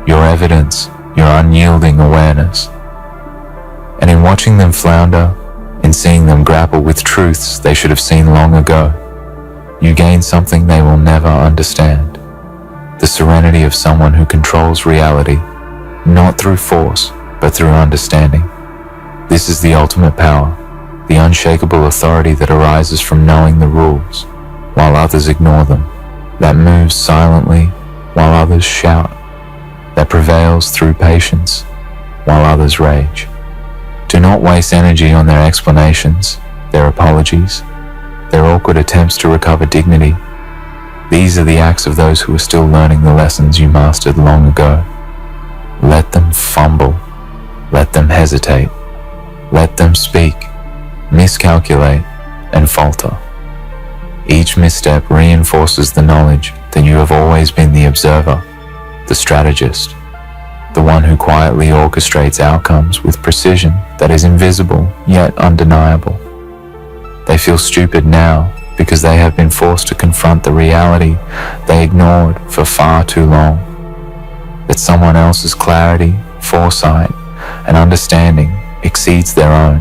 your evidence, your unyielding awareness. And in watching them flounder, In seeing them grapple with truths they should have seen long ago, you gain something they will never understand. The serenity of someone who controls reality, not through force, but through understanding. This is the ultimate power, the unshakable authority that arises from knowing the rules, while others ignore them, that moves silently while others shout, that prevails through patience while others rage. Do not waste energy on their explanations, their apologies, their awkward attempts to recover dignity. These are the acts of those who are still learning the lessons you mastered long ago. Let them fumble. Let them hesitate. Let them speak, miscalculate, and falter. Each misstep reinforces the knowledge that you have always been the observer, the strategist, the one who quietly orchestrates outcomes with precision that is invisible yet undeniable. They feel stupid now because they have been forced to confront the reality they ignored for far too long. That someone else's clarity, foresight, and understanding exceeds their own,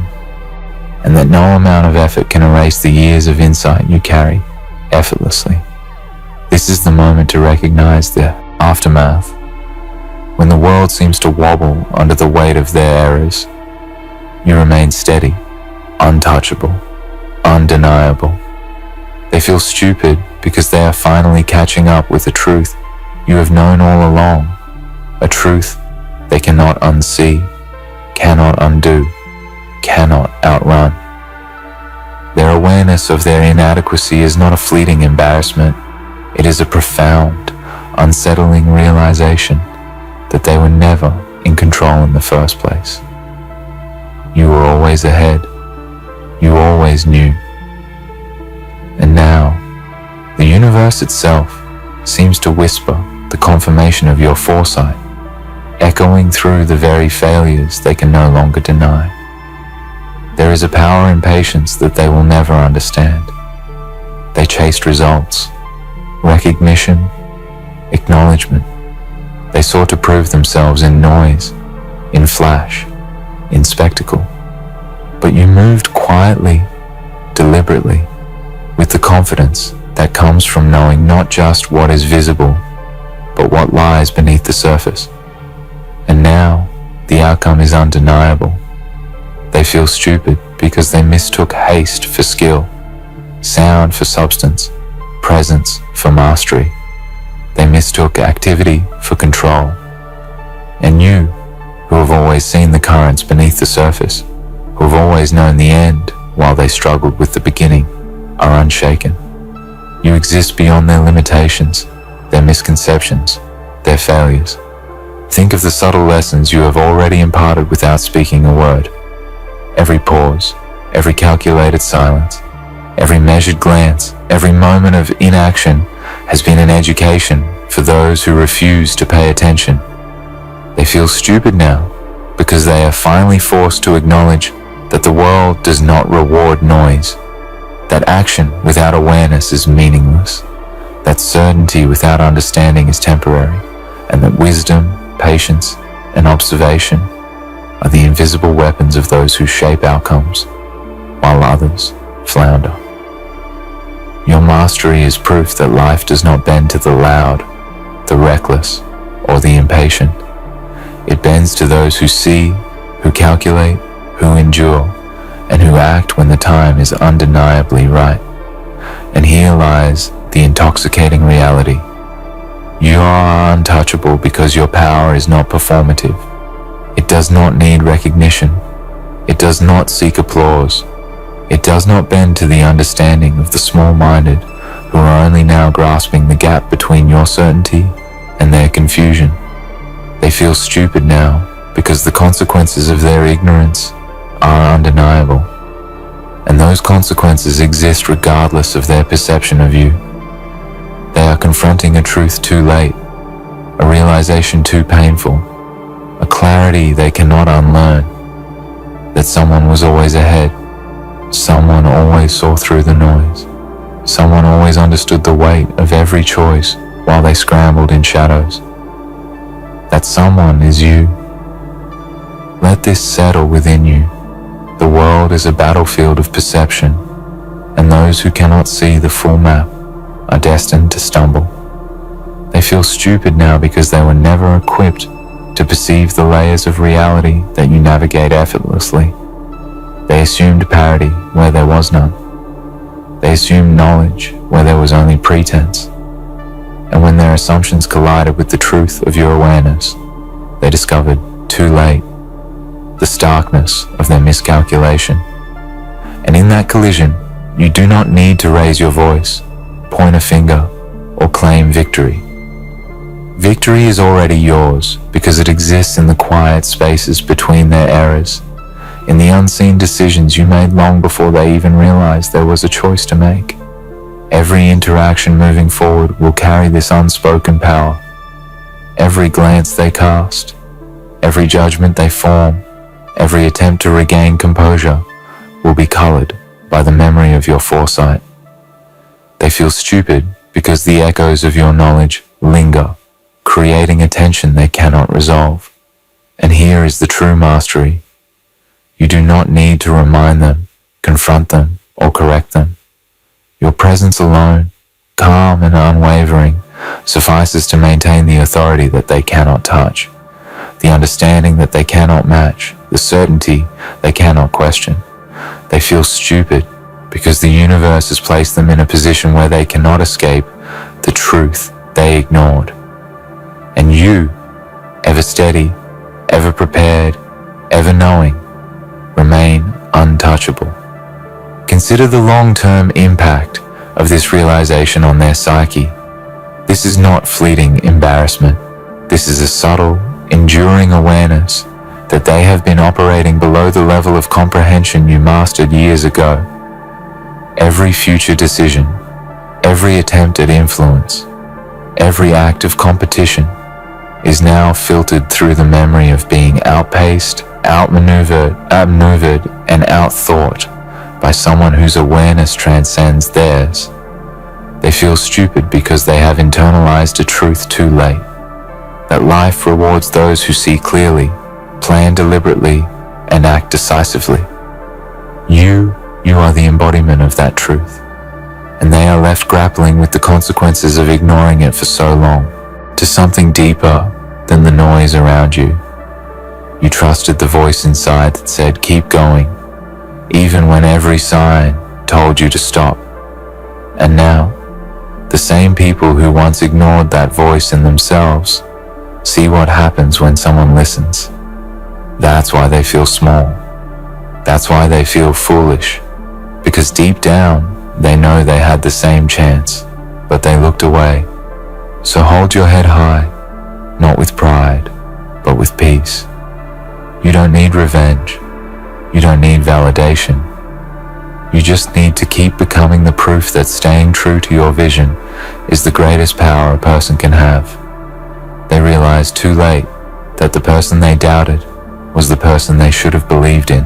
and that no amount of effort can erase the years of insight you carry effortlessly. This is the moment to recognize the aftermath. When the world seems to wobble under the weight of their errors, you remain steady, untouchable, undeniable. They feel stupid because they are finally catching up with the truth you have known all along, a truth they cannot unsee, cannot undo, cannot outrun. Their awareness of their inadequacy is not a fleeting embarrassment. It is a profound, unsettling realization that they were never in control in the first place. You were always ahead. You always knew. And now, the universe itself seems to whisper the confirmation of your foresight, echoing through the very failures they can no longer deny. There is a power in patience that they will never understand. They chased results, recognition, acknowledgement. They sought to prove themselves in noise, in flash, in spectacle. But you moved quietly, deliberately, with the confidence that comes from knowing not just what is visible, but what lies beneath the surface. And now, the outcome is undeniable. They feel stupid because they mistook haste for skill, sound for substance, presence for mastery. They mistook activity for control. And you, who have always seen the currents beneath the surface, who have always known the end while they struggled with the beginning, are unshaken. You exist beyond their limitations, their misconceptions, their failures. Think of the subtle lessons you have already imparted without speaking a word. Every pause, every calculated silence, every measured glance, every moment of inaction has been an education for those who refuse to pay attention. They feel stupid now because they are finally forced to acknowledge that the world does not reward noise, that action without awareness is meaningless, that certainty without understanding is temporary, and that wisdom, patience, and observation are the invisible weapons of those who shape outcomes, while others flounder. Your mastery is proof that life does not bend to the loud, the reckless, or the impatient. It bends to those who see, who calculate, who endure, and who act when the time is undeniably right. And here lies the intoxicating reality. You are untouchable because your power is not performative. It does not need recognition. It does not seek applause. It does not bend to the understanding of the small-minded who are only now grasping the gap between your certainty and their confusion. They feel stupid now because the consequences of their ignorance are undeniable, and those consequences exist regardless of their perception of you. They are confronting a truth too late, a realization too painful, a clarity they cannot unlearn, that someone was always ahead, someone always saw through the noise, someone always understood the weight of every choice while they scrambled in shadows. That someone is you. Let this settle within you. The world is a battlefield of perception, and those who cannot see the full map are destined to stumble. They feel stupid now because they were never equipped to perceive the layers of reality that you navigate effortlessly. They assumed parity where there was none. They assumed knowledge where there was only pretense. And when their assumptions collided with the truth of your awareness, they discovered, too late, the starkness of their miscalculation. And in that collision, you do not need to raise your voice, point a finger, or claim victory. Victory is already yours because it exists in the quiet spaces between their errors, in the unseen decisions you made long before they even realized there was a choice to make. Every interaction moving forward will carry this unspoken power. Every glance they cast, every judgment they form, every attempt to regain composure will be colored by the memory of your foresight. They feel stupid because the echoes of your knowledge linger, creating a tension they cannot resolve. And here is the true mastery. You do not need to remind them, confront them, or correct them. Your presence alone, calm and unwavering, suffices to maintain the authority that they cannot touch, the understanding that they cannot match, the certainty they cannot question. They feel stupid because the universe has placed them in a position where they cannot escape the truth they ignored. And you, ever steady, ever prepared, ever knowing, remain untouchable. Consider the long-term impact of this realization on their psyche. This is not fleeting embarrassment. This is a subtle, enduring awareness that they have been operating below the level of comprehension you mastered years ago. Every future decision, every attempt at influence, every act of competition is now filtered through the memory of being outpaced, outmaneuvered, and outthought by someone whose awareness transcends theirs. They feel stupid because they have internalized a truth too late, that life rewards those who see clearly, plan deliberately, and act decisively. You are the embodiment of that truth, and they are left grappling with the consequences of ignoring it for so long. To something deeper than the noise around you. You trusted the voice inside that said, keep going, even when every sign told you to stop. And now, the same people who once ignored that voice in themselves see what happens when someone listens. That's why they feel small. That's why they feel foolish, because deep down, they know they had the same chance, but they looked away. So hold your head high, not with pride, but with peace. You don't need revenge. You don't need validation. You just need to keep becoming the proof that staying true to your vision is the greatest power a person can have. They realized too late that the person they doubted was the person they should have believed in.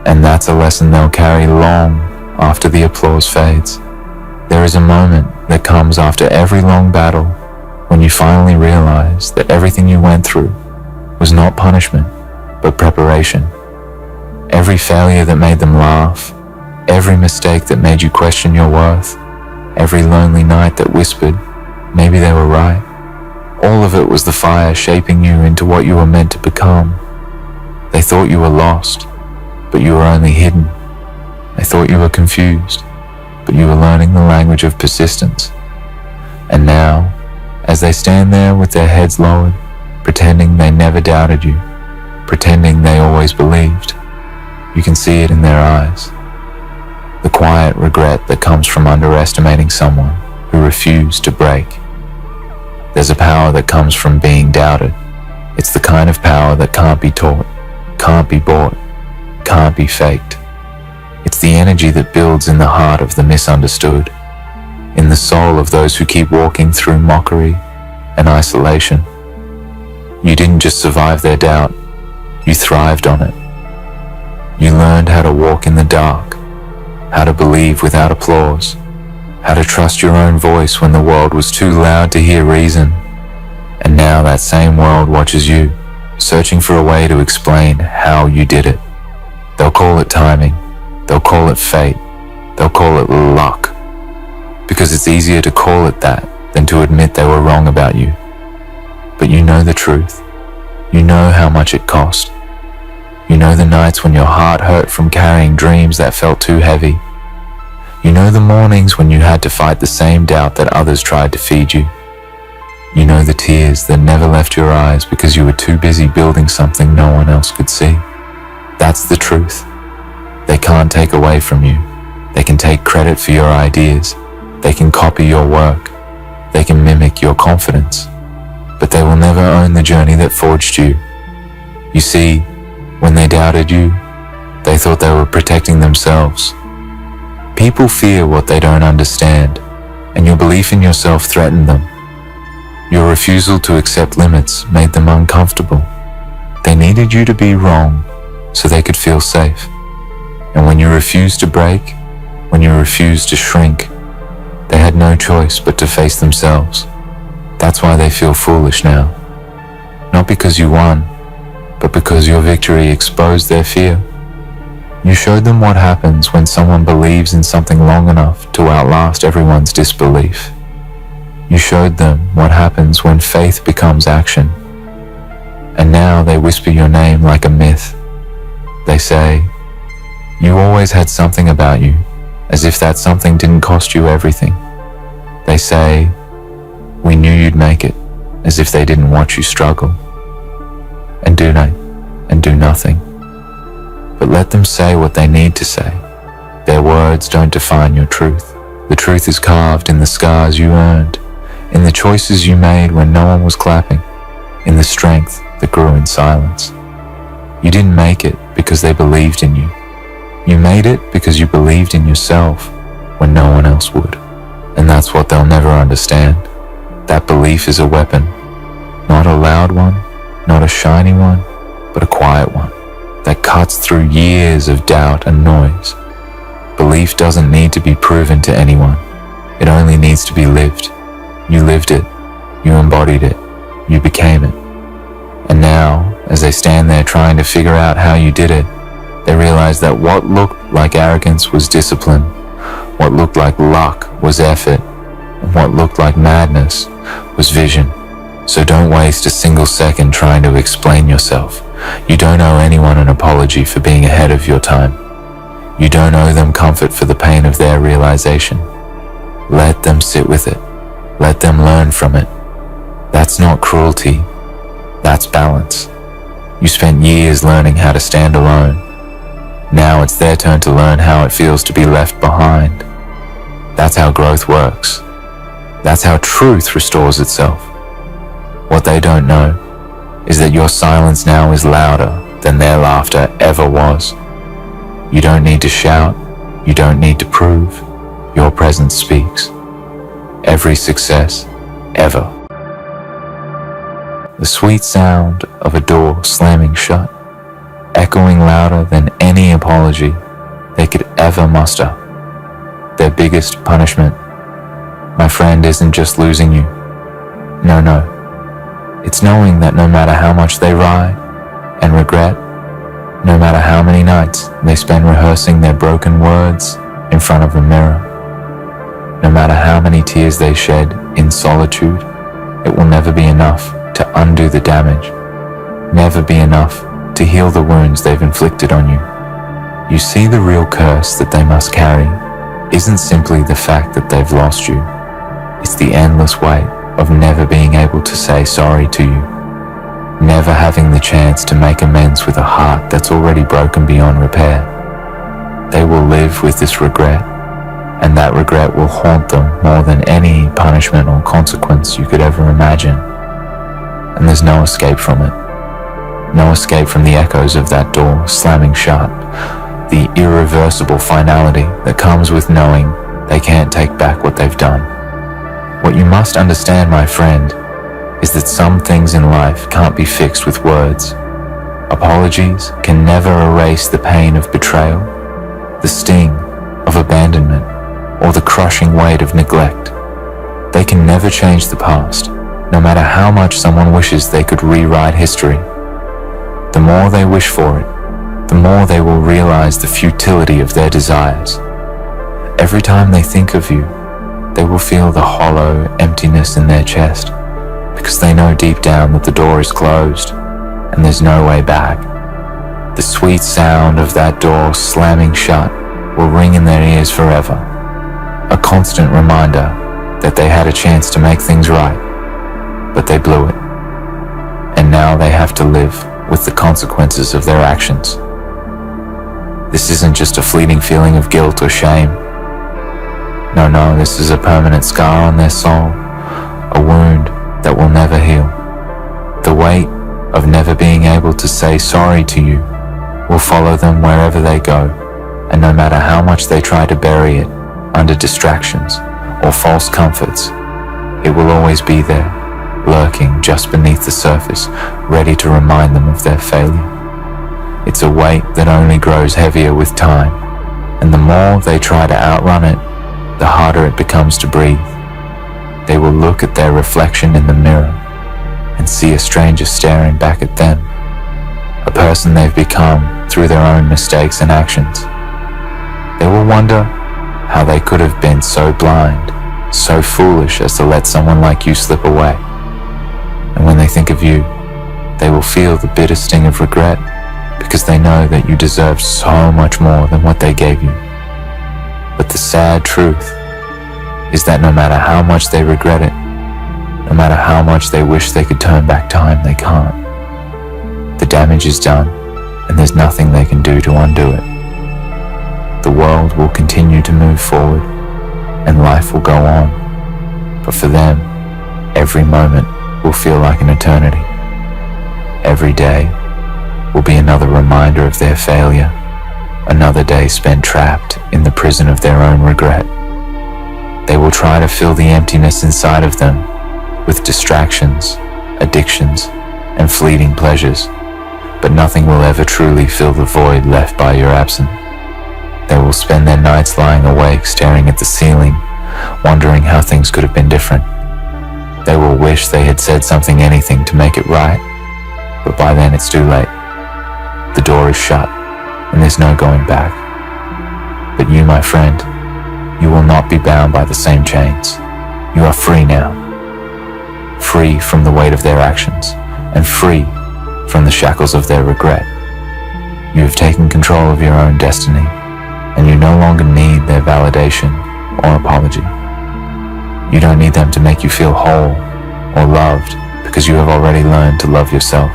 And that's a lesson they'll carry long after the applause fades. There is a moment that comes after every long battle when you finally realize that everything you went through was not punishment, but preparation. Every failure that made them laugh, every mistake that made you question your worth, every lonely night that whispered, maybe they were right. All of it was the fire shaping you into what you were meant to become. They thought you were lost, but you were only hidden. They thought you were confused, but you were learning the language of persistence. And now, as they stand there with their heads lowered, pretending they never doubted you, pretending they always believed, you can see it in their eyes. The quiet regret that comes from underestimating someone who refused to break. There's a power that comes from being doubted. It's the kind of power that can't be taught, can't be bought, can't be faked. It's the energy that builds in the heart of the misunderstood, in the soul of those who keep walking through mockery and isolation. You didn't just survive their doubt, you thrived on it. You learned how to walk in the dark, how to believe without applause, how to trust your own voice when the world was too loud to hear reason. And now that same world watches you, searching for a way to explain how you did it. They'll They'll call it timing. They'll call it fate. They'll call it luck. Because it's easier to call it that than to admit they were wrong about you. But you know the truth. You know how much it cost. You know the nights when your heart hurt from carrying dreams that felt too heavy. You know the mornings when you had to fight the same doubt that others tried to feed you. You know the tears that never left your eyes because you were too busy building something no one else could see. That's the truth. They can't take away from you. They can take credit for your ideas. They can copy your work. They can mimic your confidence. But they will never own the journey that forged you. You see, when they doubted you, they thought they were protecting themselves. People fear what they don't understand, and your belief in yourself threatened them. Your refusal to accept limits made them uncomfortable. They needed you to be wrong so they could feel safe. And when you refused to break, when you refused to shrink, they had no choice but to face themselves. That's why they feel foolish now. Not because you won, but because your victory exposed their fear. You showed them what happens when someone believes in something long enough to outlast everyone's disbelief. You showed them what happens when faith becomes action. And now they whisper your name like a myth. They say, "You always had something about you," as if that something didn't cost you everything. They say, "We knew you'd make it," as if they didn't watch you struggle. And do nothing. But let them say what they need to say. Their words don't define your truth. The truth is carved in the scars you earned, in the choices you made when no one was clapping, in the strength that grew in silence. You didn't make it because they believed in you. You made it because you believed in yourself when no one else would. And that's what they'll never understand. That belief is a weapon. Not a loud one, not a shiny one, but a quiet one that cuts through years of doubt and noise. Belief doesn't need to be proven to anyone. It only needs to be lived. You lived it. You embodied it. You became it. And now, as they stand there trying to figure out how you did it, they realize that what looked like arrogance was discipline, what looked like luck was effort, and what looked like madness was vision. So don't waste a single second trying to explain yourself. You don't owe anyone an apology for being ahead of your time. You don't owe them comfort for the pain of their realization. Let them sit with it. Let them learn from it. That's not cruelty. That's balance. You spent years learning how to stand alone. Now it's their turn to learn how it feels to be left behind. That's how growth works. That's how truth restores itself. What they don't know is that your silence now is louder than their laughter ever was. You don't need to shout. You don't need to prove. Your presence speaks. Every success, ever. The sweet sound of a door slamming shut, echoing louder than any apology they could ever muster. Their biggest punishment, my friend, isn't just losing you. No. It's knowing that no matter how much they ride and regret, no matter how many nights they spend rehearsing their broken words in front of a mirror, no matter how many tears they shed in solitude, it will never be enough to undo the damage, never be enough to heal the wounds they've inflicted on you. You see, the real curse that they must carry isn't simply the fact that they've lost you. It's the endless weight of never being able to say sorry to you, never having the chance to make amends with a heart that's already broken beyond repair. They will live with this regret, and that regret will haunt them more than any punishment or consequence you could ever imagine. And there's no escape from it. No escape from the echoes of that door slamming shut, the irreversible finality that comes with knowing they can't take back what they've done. What you must understand, my friend, is that some things in life can't be fixed with words. Apologies can never erase the pain of betrayal, the sting of abandonment, or the crushing weight of neglect. They can never change the past, no matter how much someone wishes they could rewrite history. The more they wish for it, the more they will realize the futility of their desires. Every time they think of you, they will feel the hollow emptiness in their chest, because they know deep down that the door is closed and there's no way back. The sweet sound of that door slamming shut will ring in their ears forever, a constant reminder that they had a chance to make things right, but they blew it, and now they have to live with the consequences of their actions. This isn't just a fleeting feeling of guilt or shame. No, this is a permanent scar on their soul, a wound that will never heal. The weight of never being able to say sorry to you will follow them wherever they go, and no matter how much they try to bury it under distractions or false comforts, it will always be there, lurking just beneath the surface, ready to remind them of their failure. It's a weight that only grows heavier with time, and the more they try to outrun it, the harder it becomes to breathe. They will look at their reflection in the mirror and see a stranger staring back at them, a person they've become through their own mistakes and actions. They will wonder how they could have been so blind, so foolish as to let someone like you slip away. And when they think of you, they will feel the bitter sting of regret, because they know that you deserve so much more than what they gave you. But the sad truth is that no matter how much they regret it, no matter how much they wish they could turn back time, they can't. The damage is done, and there's nothing they can do to undo it. The world will continue to move forward, and life will go on. But for them, every moment will feel like an eternity. Every day will be another reminder of their failure, another day spent trapped in the prison of their own regret. They will try to fill the emptiness inside of them with distractions, addictions, and fleeting pleasures, but nothing will ever truly fill the void left by your absence. They will spend their nights lying awake, staring at the ceiling, wondering how things could have been different. They will wish they had said anything to make it right, but by then it's too late. The door is shut, and there's no going back. But you, my friend, you will not be bound by the same chains. You are free now. Free from the weight of their actions, and free from the shackles of their regret. You have taken control of your own destiny, and you no longer need their validation or apology. You don't need them to make you feel whole or loved, because you have already learned to love yourself.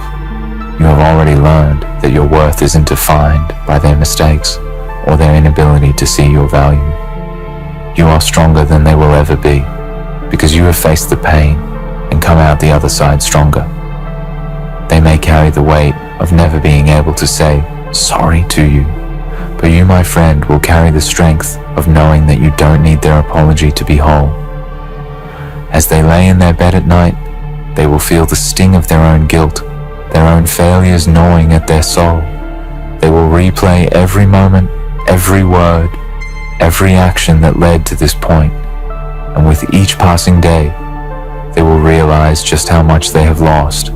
You have already learned that your worth isn't defined by their mistakes or their inability to see your value. You are stronger than they will ever be, because you have faced the pain and come out the other side stronger. They may carry the weight of never being able to say sorry to you, but you, my friend, will carry the strength of knowing that you don't need their apology to be whole. As they lay in their bed at night, they will feel the sting of their own guilt, their own failures gnawing at their soul. They will replay every moment, every word, every action that led to this point, and with each passing day, they will realize just how much they have lost.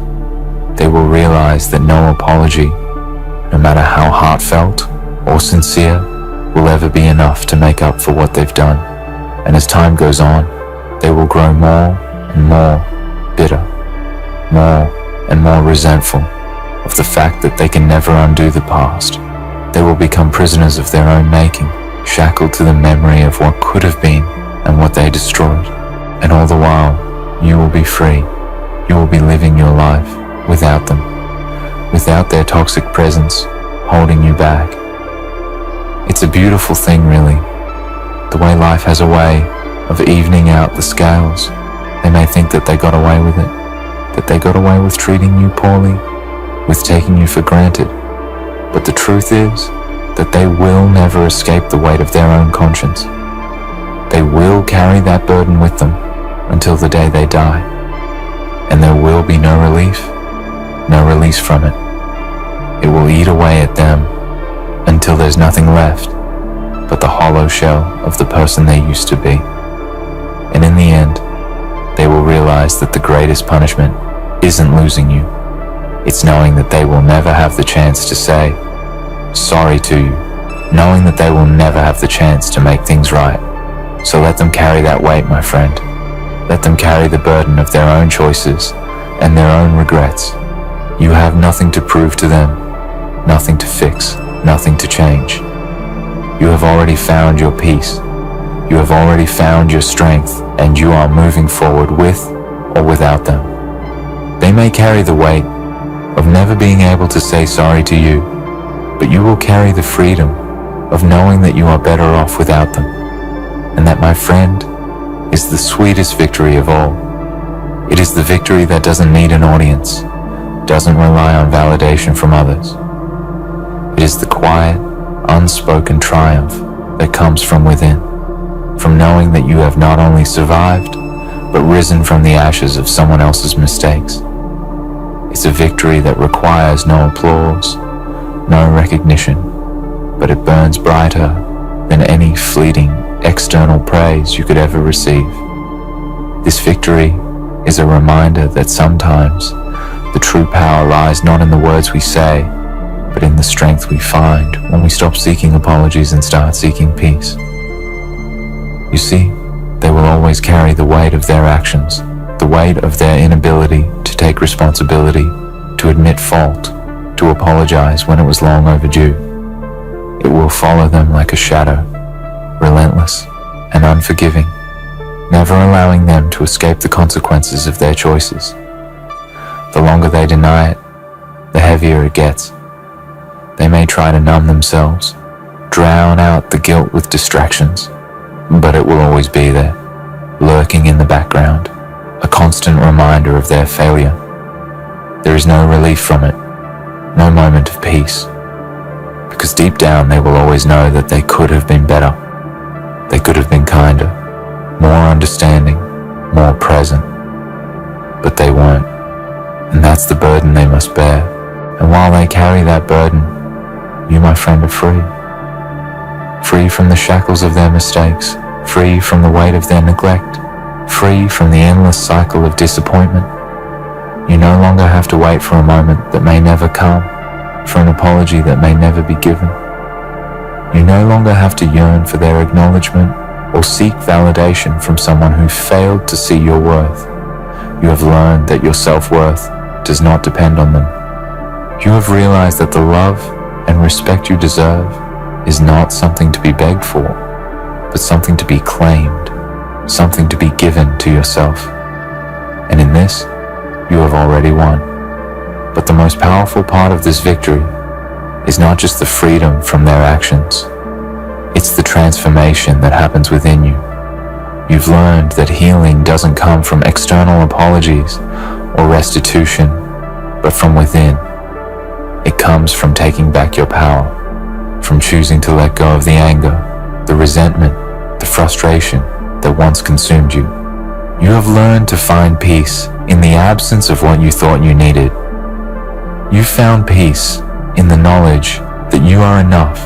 They will realize that no apology, no matter how heartfelt or sincere, will ever be enough to make up for what they've done. And as time goes on, they will grow more and more bitter, more and more resentful of the fact that they can never undo the past. They will become prisoners of their own making, shackled to the memory of what could have been and what they destroyed. And all the while, you will be free. You will be living your life without them, without their toxic presence holding you back. It's a beautiful thing, really, the way life has a way of evening out the scales. They may think that they got away with it, that they got away with treating you poorly, with taking you for granted. But the truth is that they will never escape the weight of their own conscience. They will carry that burden with them until the day they die. And there will be no relief, no release from it. It will eat away at them until there's nothing left but the hollow shell of the person they used to be. And in the end, they will realize that the greatest punishment isn't losing you. It's knowing that they will never have the chance to say, sorry to you, knowing that they will never have the chance to make things right. So let them carry that weight, my friend. Let them carry the burden of their own choices and their own regrets. You have nothing to prove to them, nothing to fix, nothing to change. You have already found your peace. You have already found your strength, and you are moving forward with or without them. They may carry the weight of never being able to say sorry to you, but you will carry the freedom of knowing that you are better off without them, and that, my friend, is the sweetest victory of all. It is the victory that doesn't need an audience, doesn't rely on validation from others. It is the quiet, unspoken triumph that comes from within, from knowing that you have not only survived, but risen from the ashes of someone else's mistakes. It's a victory that requires no applause, no recognition, but it burns brighter than any fleeting external praise you could ever receive. This victory is a reminder that sometimes the true power lies not in the words we say, but in the strength we find when we stop seeking apologies and start seeking peace. You see, they will always carry the weight of their actions, the weight of their inability to take responsibility, to admit fault, to apologize when it was long overdue. It will follow them like a shadow, relentless and unforgiving, never allowing them to escape the consequences of their choices. The longer they deny it, the heavier it gets. They may try to numb themselves, drown out the guilt with distractions, but it will always be there, lurking in the background, a constant reminder of their failure. There is no relief from it, no moment of peace, because deep down they will always know that they could have been better. They could have been kinder, more understanding, more present, but they weren't, and that's the burden they must bear. And while they carry that burden, you, my friend, are free. Free from the shackles of their mistakes, free from the weight of their neglect, free from the endless cycle of disappointment. You no longer have to wait for a moment that may never come, for an apology that may never be given. You no longer have to yearn for their acknowledgement or seek validation from someone who failed to see your worth. You have learned that your self-worth does not depend on them. You have realized that the love and respect you deserve is not something to be begged for, but something to be claimed, something to be given to yourself. And in this, you have already won. But the most powerful part of this victory is not just the freedom from their actions. It's the transformation that happens within you. You've learned that healing doesn't come from external apologies or restitution, but from within. It comes from taking back your power, from choosing to let go of the anger, the resentment, the frustration that once consumed you. You have learned to find peace in the absence of what you thought you needed. You found peace in the knowledge that you are enough,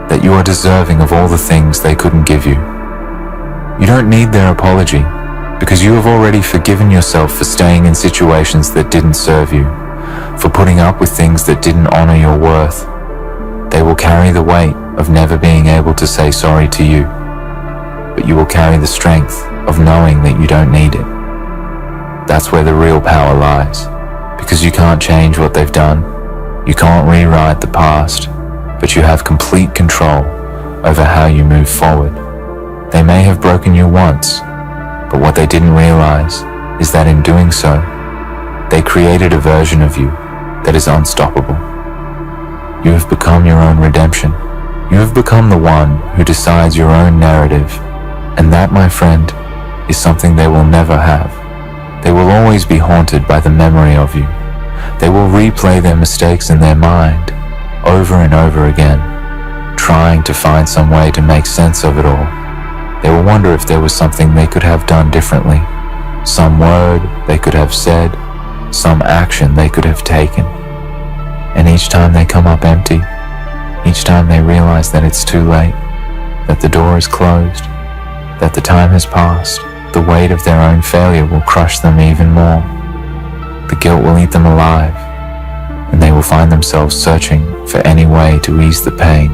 that you are deserving of all the things they couldn't give you. You don't need their apology because you have already forgiven yourself for staying in situations that didn't serve you, for putting up with things that didn't honor your worth. They will carry the weight of never being able to say sorry to you, but you will carry the strength of knowing that you don't need it. That's where the real power lies, because you can't change what they've done. You can't rewrite the past, but you have complete control over how you move forward. They may have broken you once, but what they didn't realize is that in doing so, they created a version of you that is unstoppable. You have become your own redemption. You have become the one who decides your own narrative, and that, my friend, is something they will never have. They will always be haunted by the memory of you. They will replay their mistakes in their mind over and over again, trying to find some way to make sense of it all. They will wonder if there was something they could have done differently, some word they could have said, some action they could have taken. And each time they come up empty, each time they realize that it's too late, that the door is closed, that the time has passed, the weight of their own failure will crush them even more. The guilt will eat them alive, and they will will find themselves searching for any way to ease the pain,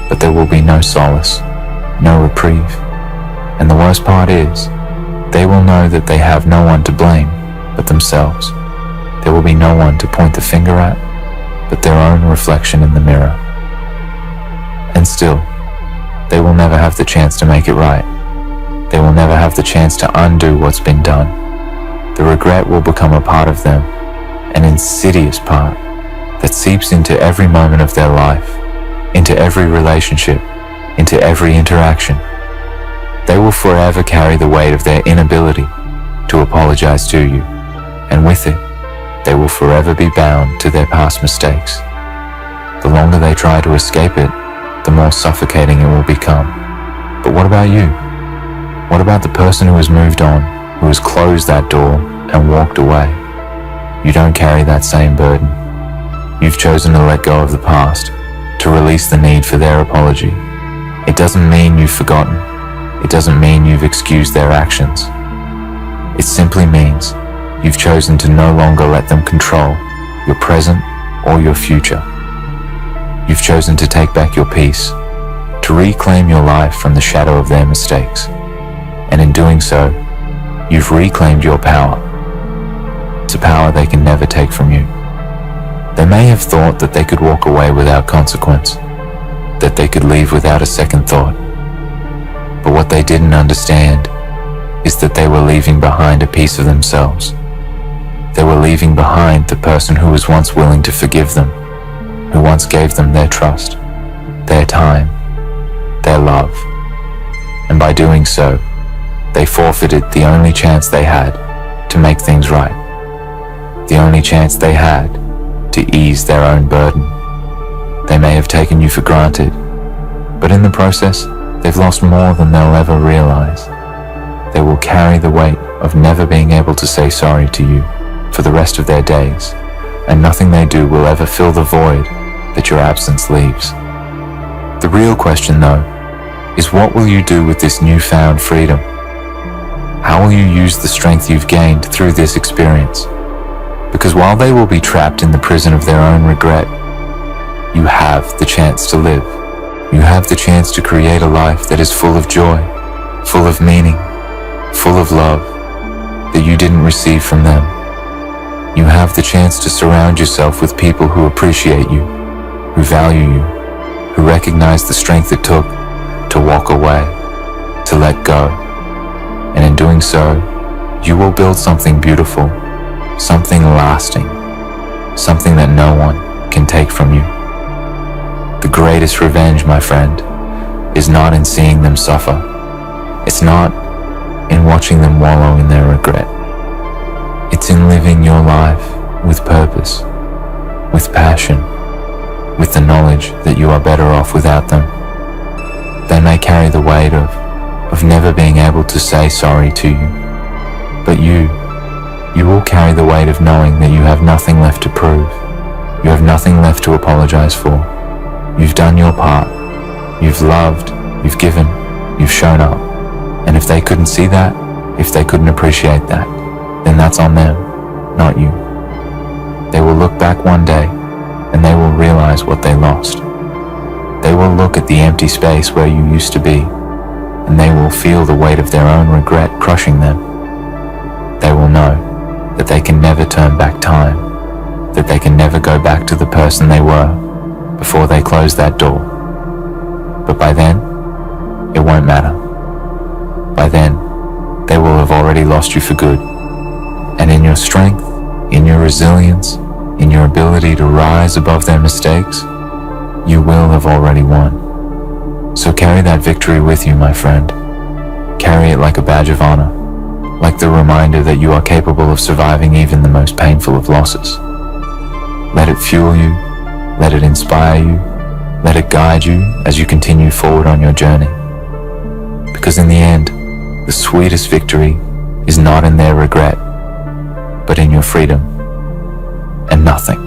but there will be no solace, no reprieve. And the worst part is, they will know that they have no one to blame but themselves. There will be no one to point the finger at but their own reflection in the mirror. And still, they will never have the chance to make it right. They will never have the chance to undo what's been done. The regret will become a part of them, an insidious part that seeps into every moment of their life, into every relationship, into every interaction. They will forever carry the weight of their inability to apologize to you, and with it, they will forever be bound to their past mistakes. The longer they try to escape it, the more suffocating it will become. But what about you? What about the person who has moved on, who has closed that door and walked away? You don't carry that same burden. You've chosen to let go of the past, to release the need for their apology. It doesn't mean you've forgotten. It doesn't mean you've excused their actions. It simply means you've chosen to no longer let them control your present or your future. You've chosen to take back your peace, to reclaim your life from the shadow of their mistakes. And in doing so, you've reclaimed your power. It's a power they can never take from you. They may have thought that they could walk away without consequence, that they could leave without a second thought. But what they didn't understand is that they were leaving behind a piece of themselves. They were leaving behind the person who was once willing to forgive them, who once gave them their trust, their time, their love. And by doing so, they forfeited the only chance they had to make things right, the only chance they had to ease their own burden. They may have taken you for granted, but in the process, they've lost more than they'll ever realize. They will carry the weight of never being able to say sorry to you for the rest of their days, and nothing they do will ever fill the void that your absence leaves. The real question, though, is what will you do with this newfound freedom? How will you use the strength you've gained through this experience? Because while they will be trapped in the prison of their own regret, you have the chance to live. You have the chance to create a life that is full of joy, full of meaning, full of love that you didn't receive from them. You have the chance to surround yourself with people who appreciate you, who value you, who recognize the strength it took to walk away, to let go. And in doing so, you will build something beautiful, something lasting, something that no one can take from you. The greatest revenge, my friend, is not in seeing them suffer. It's not in watching them wallow in their regret. It's in living your life with purpose, with passion, with the knowledge that you are better off without them. They may carry the weight of never being able to say sorry to you, but you will carry the weight of knowing that you have nothing left to prove. You have nothing left to apologize for. You've done your part. You've loved, you've given, you've shown up. And if they couldn't see that, if they couldn't appreciate that, then that's on them, not you. They will look back one day and they will realize what they lost. They will look at the empty space where you used to be, and they will feel the weight of their own regret crushing them. They will know that they can never turn back time, that they can never go back to the person they were before they closed that door. But by then, it won't matter. By then, they will have already lost you for good. And in your strength, in your resilience, in your ability to rise above their mistakes, you will have already won. So carry that victory with you, my friend. Carry it like a badge of honor, like the reminder that you are capable of surviving even the most painful of losses. Let it fuel you, let it inspire you, let it guide you as you continue forward on your journey. Because in the end, the sweetest victory is not in their regret, but in your freedom. And nothing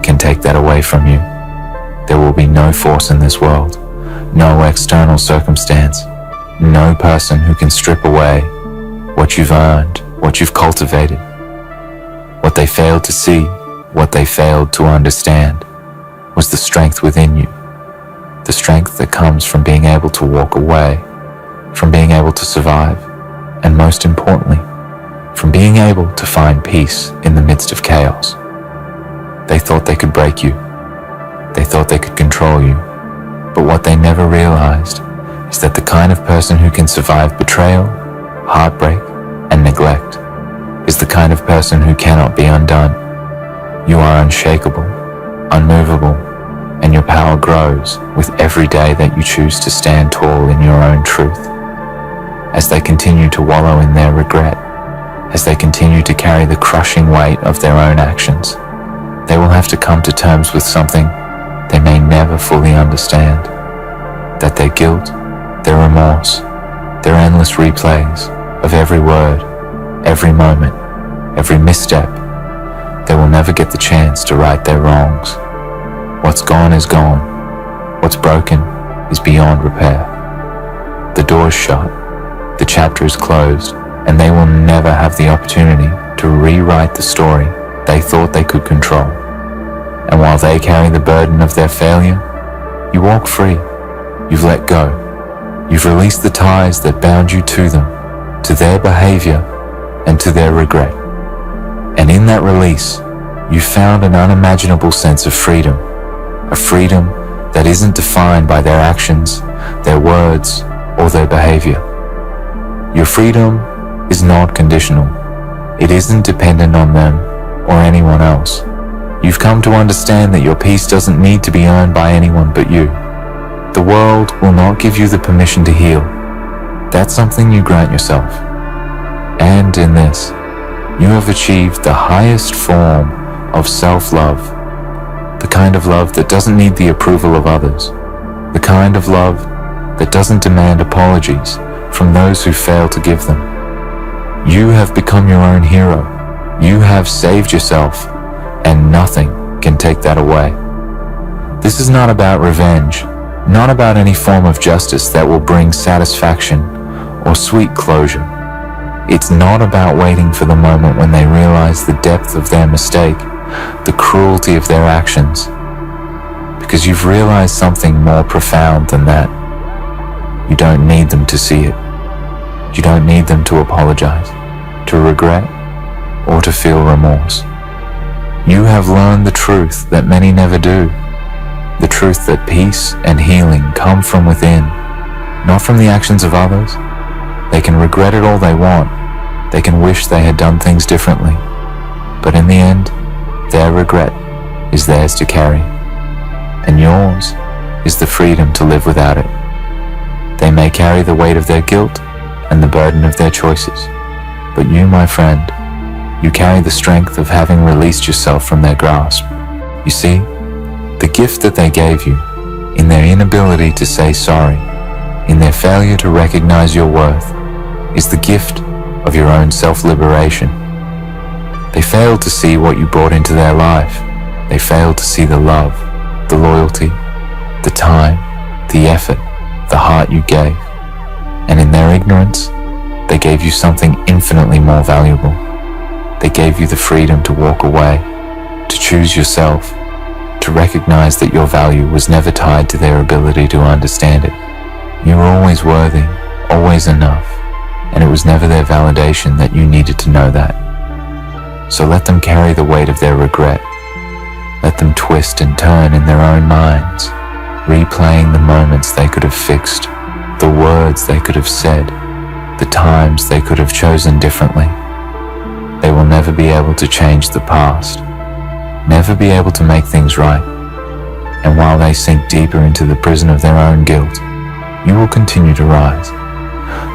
can take that away from you. There will be no force in this world, no external circumstance, no person who can strip away what you've earned, what you've cultivated. What they failed to see What they failed to understand was the strength within you, the strength that comes from being able to walk away, from being able to survive, and most importantly, from being able to find peace in the midst of chaos. They thought they could break you. They thought they could control you. But what they never realized is that the kind of person who can survive betrayal, heartbreak, and neglect is the kind of person who cannot be undone. You are unshakable, unmovable, and your power grows with every day that you choose to stand tall in your own truth. As they continue to wallow in their regret, as they continue to carry the crushing weight of their own actions, they will have to come to terms with something they may never fully understand, that their guilt, their remorse, their endless replays of every word, every moment, every misstep, they will never get the chance to right their wrongs. What's gone is gone. What's broken is beyond repair. The door is shut, the chapter is closed, and they will never have the opportunity to rewrite the story they thought they could control. And while they carry the burden of their failure, you walk free. You've let go. You've released the ties that bound you to them, to their behavior, and to their regret. And in that release, you found an unimaginable sense of freedom, a freedom that isn't defined by their actions, their words, or their behavior. Your freedom is not conditional. It isn't dependent on them or anyone else. You've come to understand that your peace doesn't need to be earned by anyone but you. The world will not give you the permission to heal. That's something you grant yourself. And in this, you have achieved the highest form of self-love, the kind of love that doesn't need the approval of others, the kind of love that doesn't demand apologies from those who fail to give them. You have become your own hero. You have saved yourself, and nothing can take that away. This is not about revenge, not about any form of justice that will bring satisfaction or sweet closure. It's not about waiting for the moment when they realize the depth of their mistake, the cruelty of their actions, because you've realized something more profound than that. You don't need them to see it. You don't need them to apologize, to regret, or to feel remorse. You have learned the truth that many never do, the truth that peace and healing come from within, not from the actions of others. They can regret it all they want. They can wish they had done things differently. But in the end, their regret is theirs to carry, and yours is the freedom to live without it. They may carry the weight of their guilt and the burden of their choices, but you, my friend, you carry the strength of having released yourself from their grasp. You see, the gift that they gave you, in their inability to say sorry, in their failure to recognize your worth, is the gift of your own self-liberation. They failed to see what you brought into their life. They failed to see the love, the loyalty, the time, the effort, the heart you gave. And in their ignorance, they gave you something infinitely more valuable. They gave you the freedom to walk away, to choose yourself, to recognize that your value was never tied to their ability to understand it. You were always worthy, always enough, and it was never their validation that you needed to know that. So let them carry the weight of their regret. Let them twist and turn in their own minds, replaying the moments they could have fixed, the words they could have said, the times they could have chosen differently. They will never be able to change the past, never be able to make things right. And while they sink deeper into the prison of their own guilt, you will continue to rise.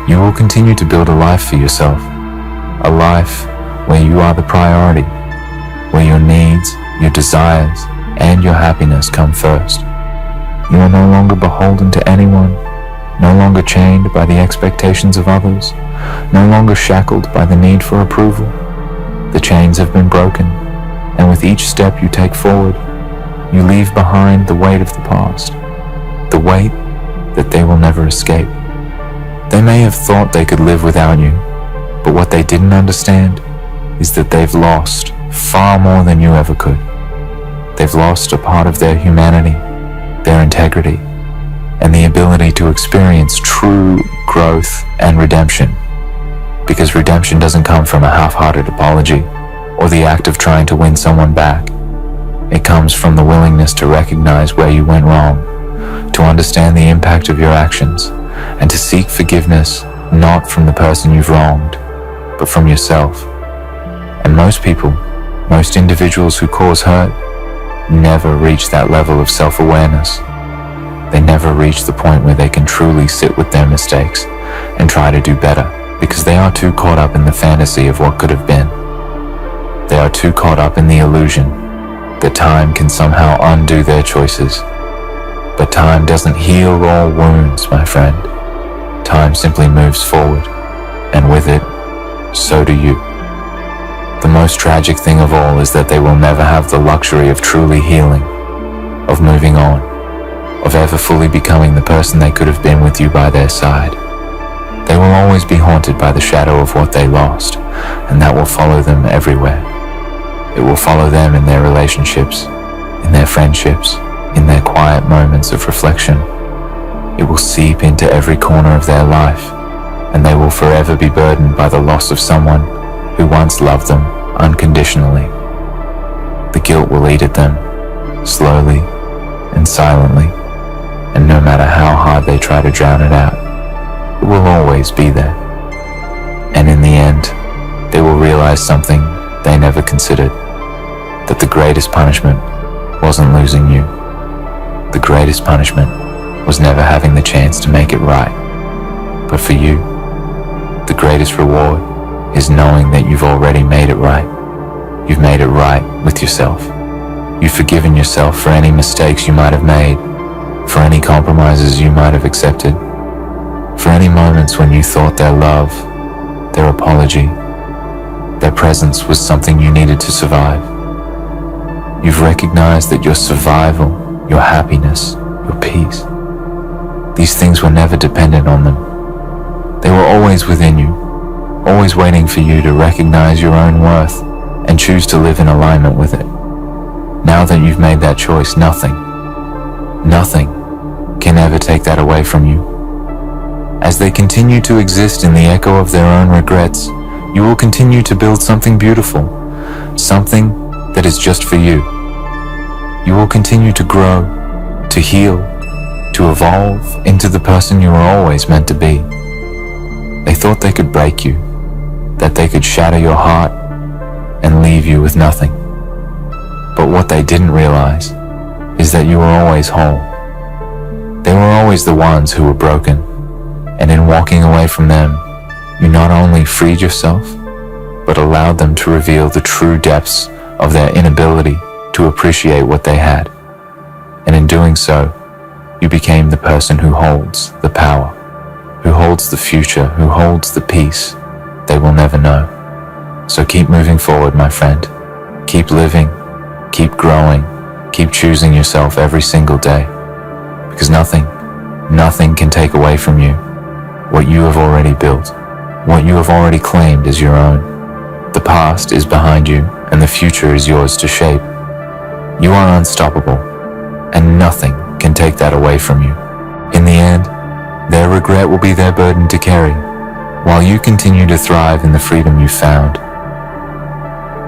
You will continue to build a life for yourself, a life where you are the priority, where your needs, your desires, and your happiness come first. You are no longer beholden to anyone, no longer chained by the expectations of others, no longer shackled by the need for approval. The chains have been broken, and with each step you take forward, you leave behind the weight of the past, the weight that they will never escape. They may have thought they could live without you, but what they didn't understand is that they've lost far more than you ever could. They've lost a part of their humanity, their integrity, and the ability to experience true growth and redemption. Because redemption doesn't come from a half-hearted apology or the act of trying to win someone back. It comes from the willingness to recognize where you went wrong, to understand the impact of your actions, and to seek forgiveness not from the person you've wronged, but from yourself. And most people, most individuals who cause hurt, never reach that level of self-awareness. They never reach the point where they can truly sit with their mistakes and try to do better, because they are too caught up in the fantasy of what could have been. They are too caught up in the illusion that time can somehow undo their choices. But time doesn't heal all wounds, my friend. Time simply moves forward, and with it, so do you. The most tragic thing of all is that they will never have the luxury of truly healing, of moving on, of ever fully becoming the person they could have been with you by their side. They will always be haunted by the shadow of what they lost, and that will follow them everywhere. It will follow them in their relationships, in their friendships, in their quiet moments of reflection. It will seep into every corner of their life, and they will forever be burdened by the loss of someone who once loved them unconditionally. The guilt will eat at them, slowly and silently, and no matter how hard they try to drown it out, it will always be there. And in the end, they will realize something they never considered, that the greatest punishment wasn't losing you. The greatest punishment was never having the chance to make it right. But for you, the greatest reward is knowing that you've already made it right. You've made it right with yourself. You've forgiven yourself for any mistakes you might have made, for any compromises you might have accepted, for any moments when you thought their love, their apology, their presence was something you needed to survive. You've recognized that your survival, your happiness, your peace, these things were never dependent on them. They were always within you, always waiting for you to recognize your own worth and choose to live in alignment with it. Now that you've made that choice, nothing can ever take that away from you. As they continue to exist in the echo of their own regrets, you will continue to build something beautiful, something that is just for you. You will continue to grow, to heal, to evolve into the person you were always meant to be. They thought they could break you, that they could shatter your heart and leave you with nothing. But what they didn't realize is that you were always whole. They were always the ones who were broken, and in walking away from them, you not only freed yourself, but allowed them to reveal the true depths of their inability to appreciate what they had. And in doing so, you became the person who holds the power, who holds the future, who holds the peace they will never know. So keep moving forward, my friend. Keep living, keep growing, keep choosing yourself every single day. Because nothing can take away from you what you have already built, what you have already claimed as your own. The past is behind you, and the future is yours to shape. You are unstoppable, and nothing can take that away from you. In the end, their regret will be their burden to carry, while you continue to thrive in the freedom you found.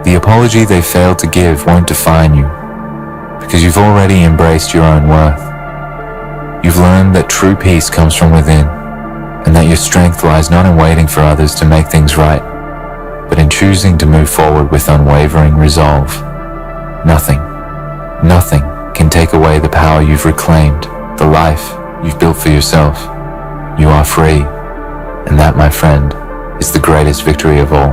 The apology they failed to give won't define you, because you've already embraced your own worth. You've learned that true peace comes from within, and that your strength lies not in waiting for others to make things right, but in choosing to move forward with unwavering resolve. Nothing can take away the power you've reclaimed, the life you've built for yourself. You are free, and that, my friend, is the greatest victory of all.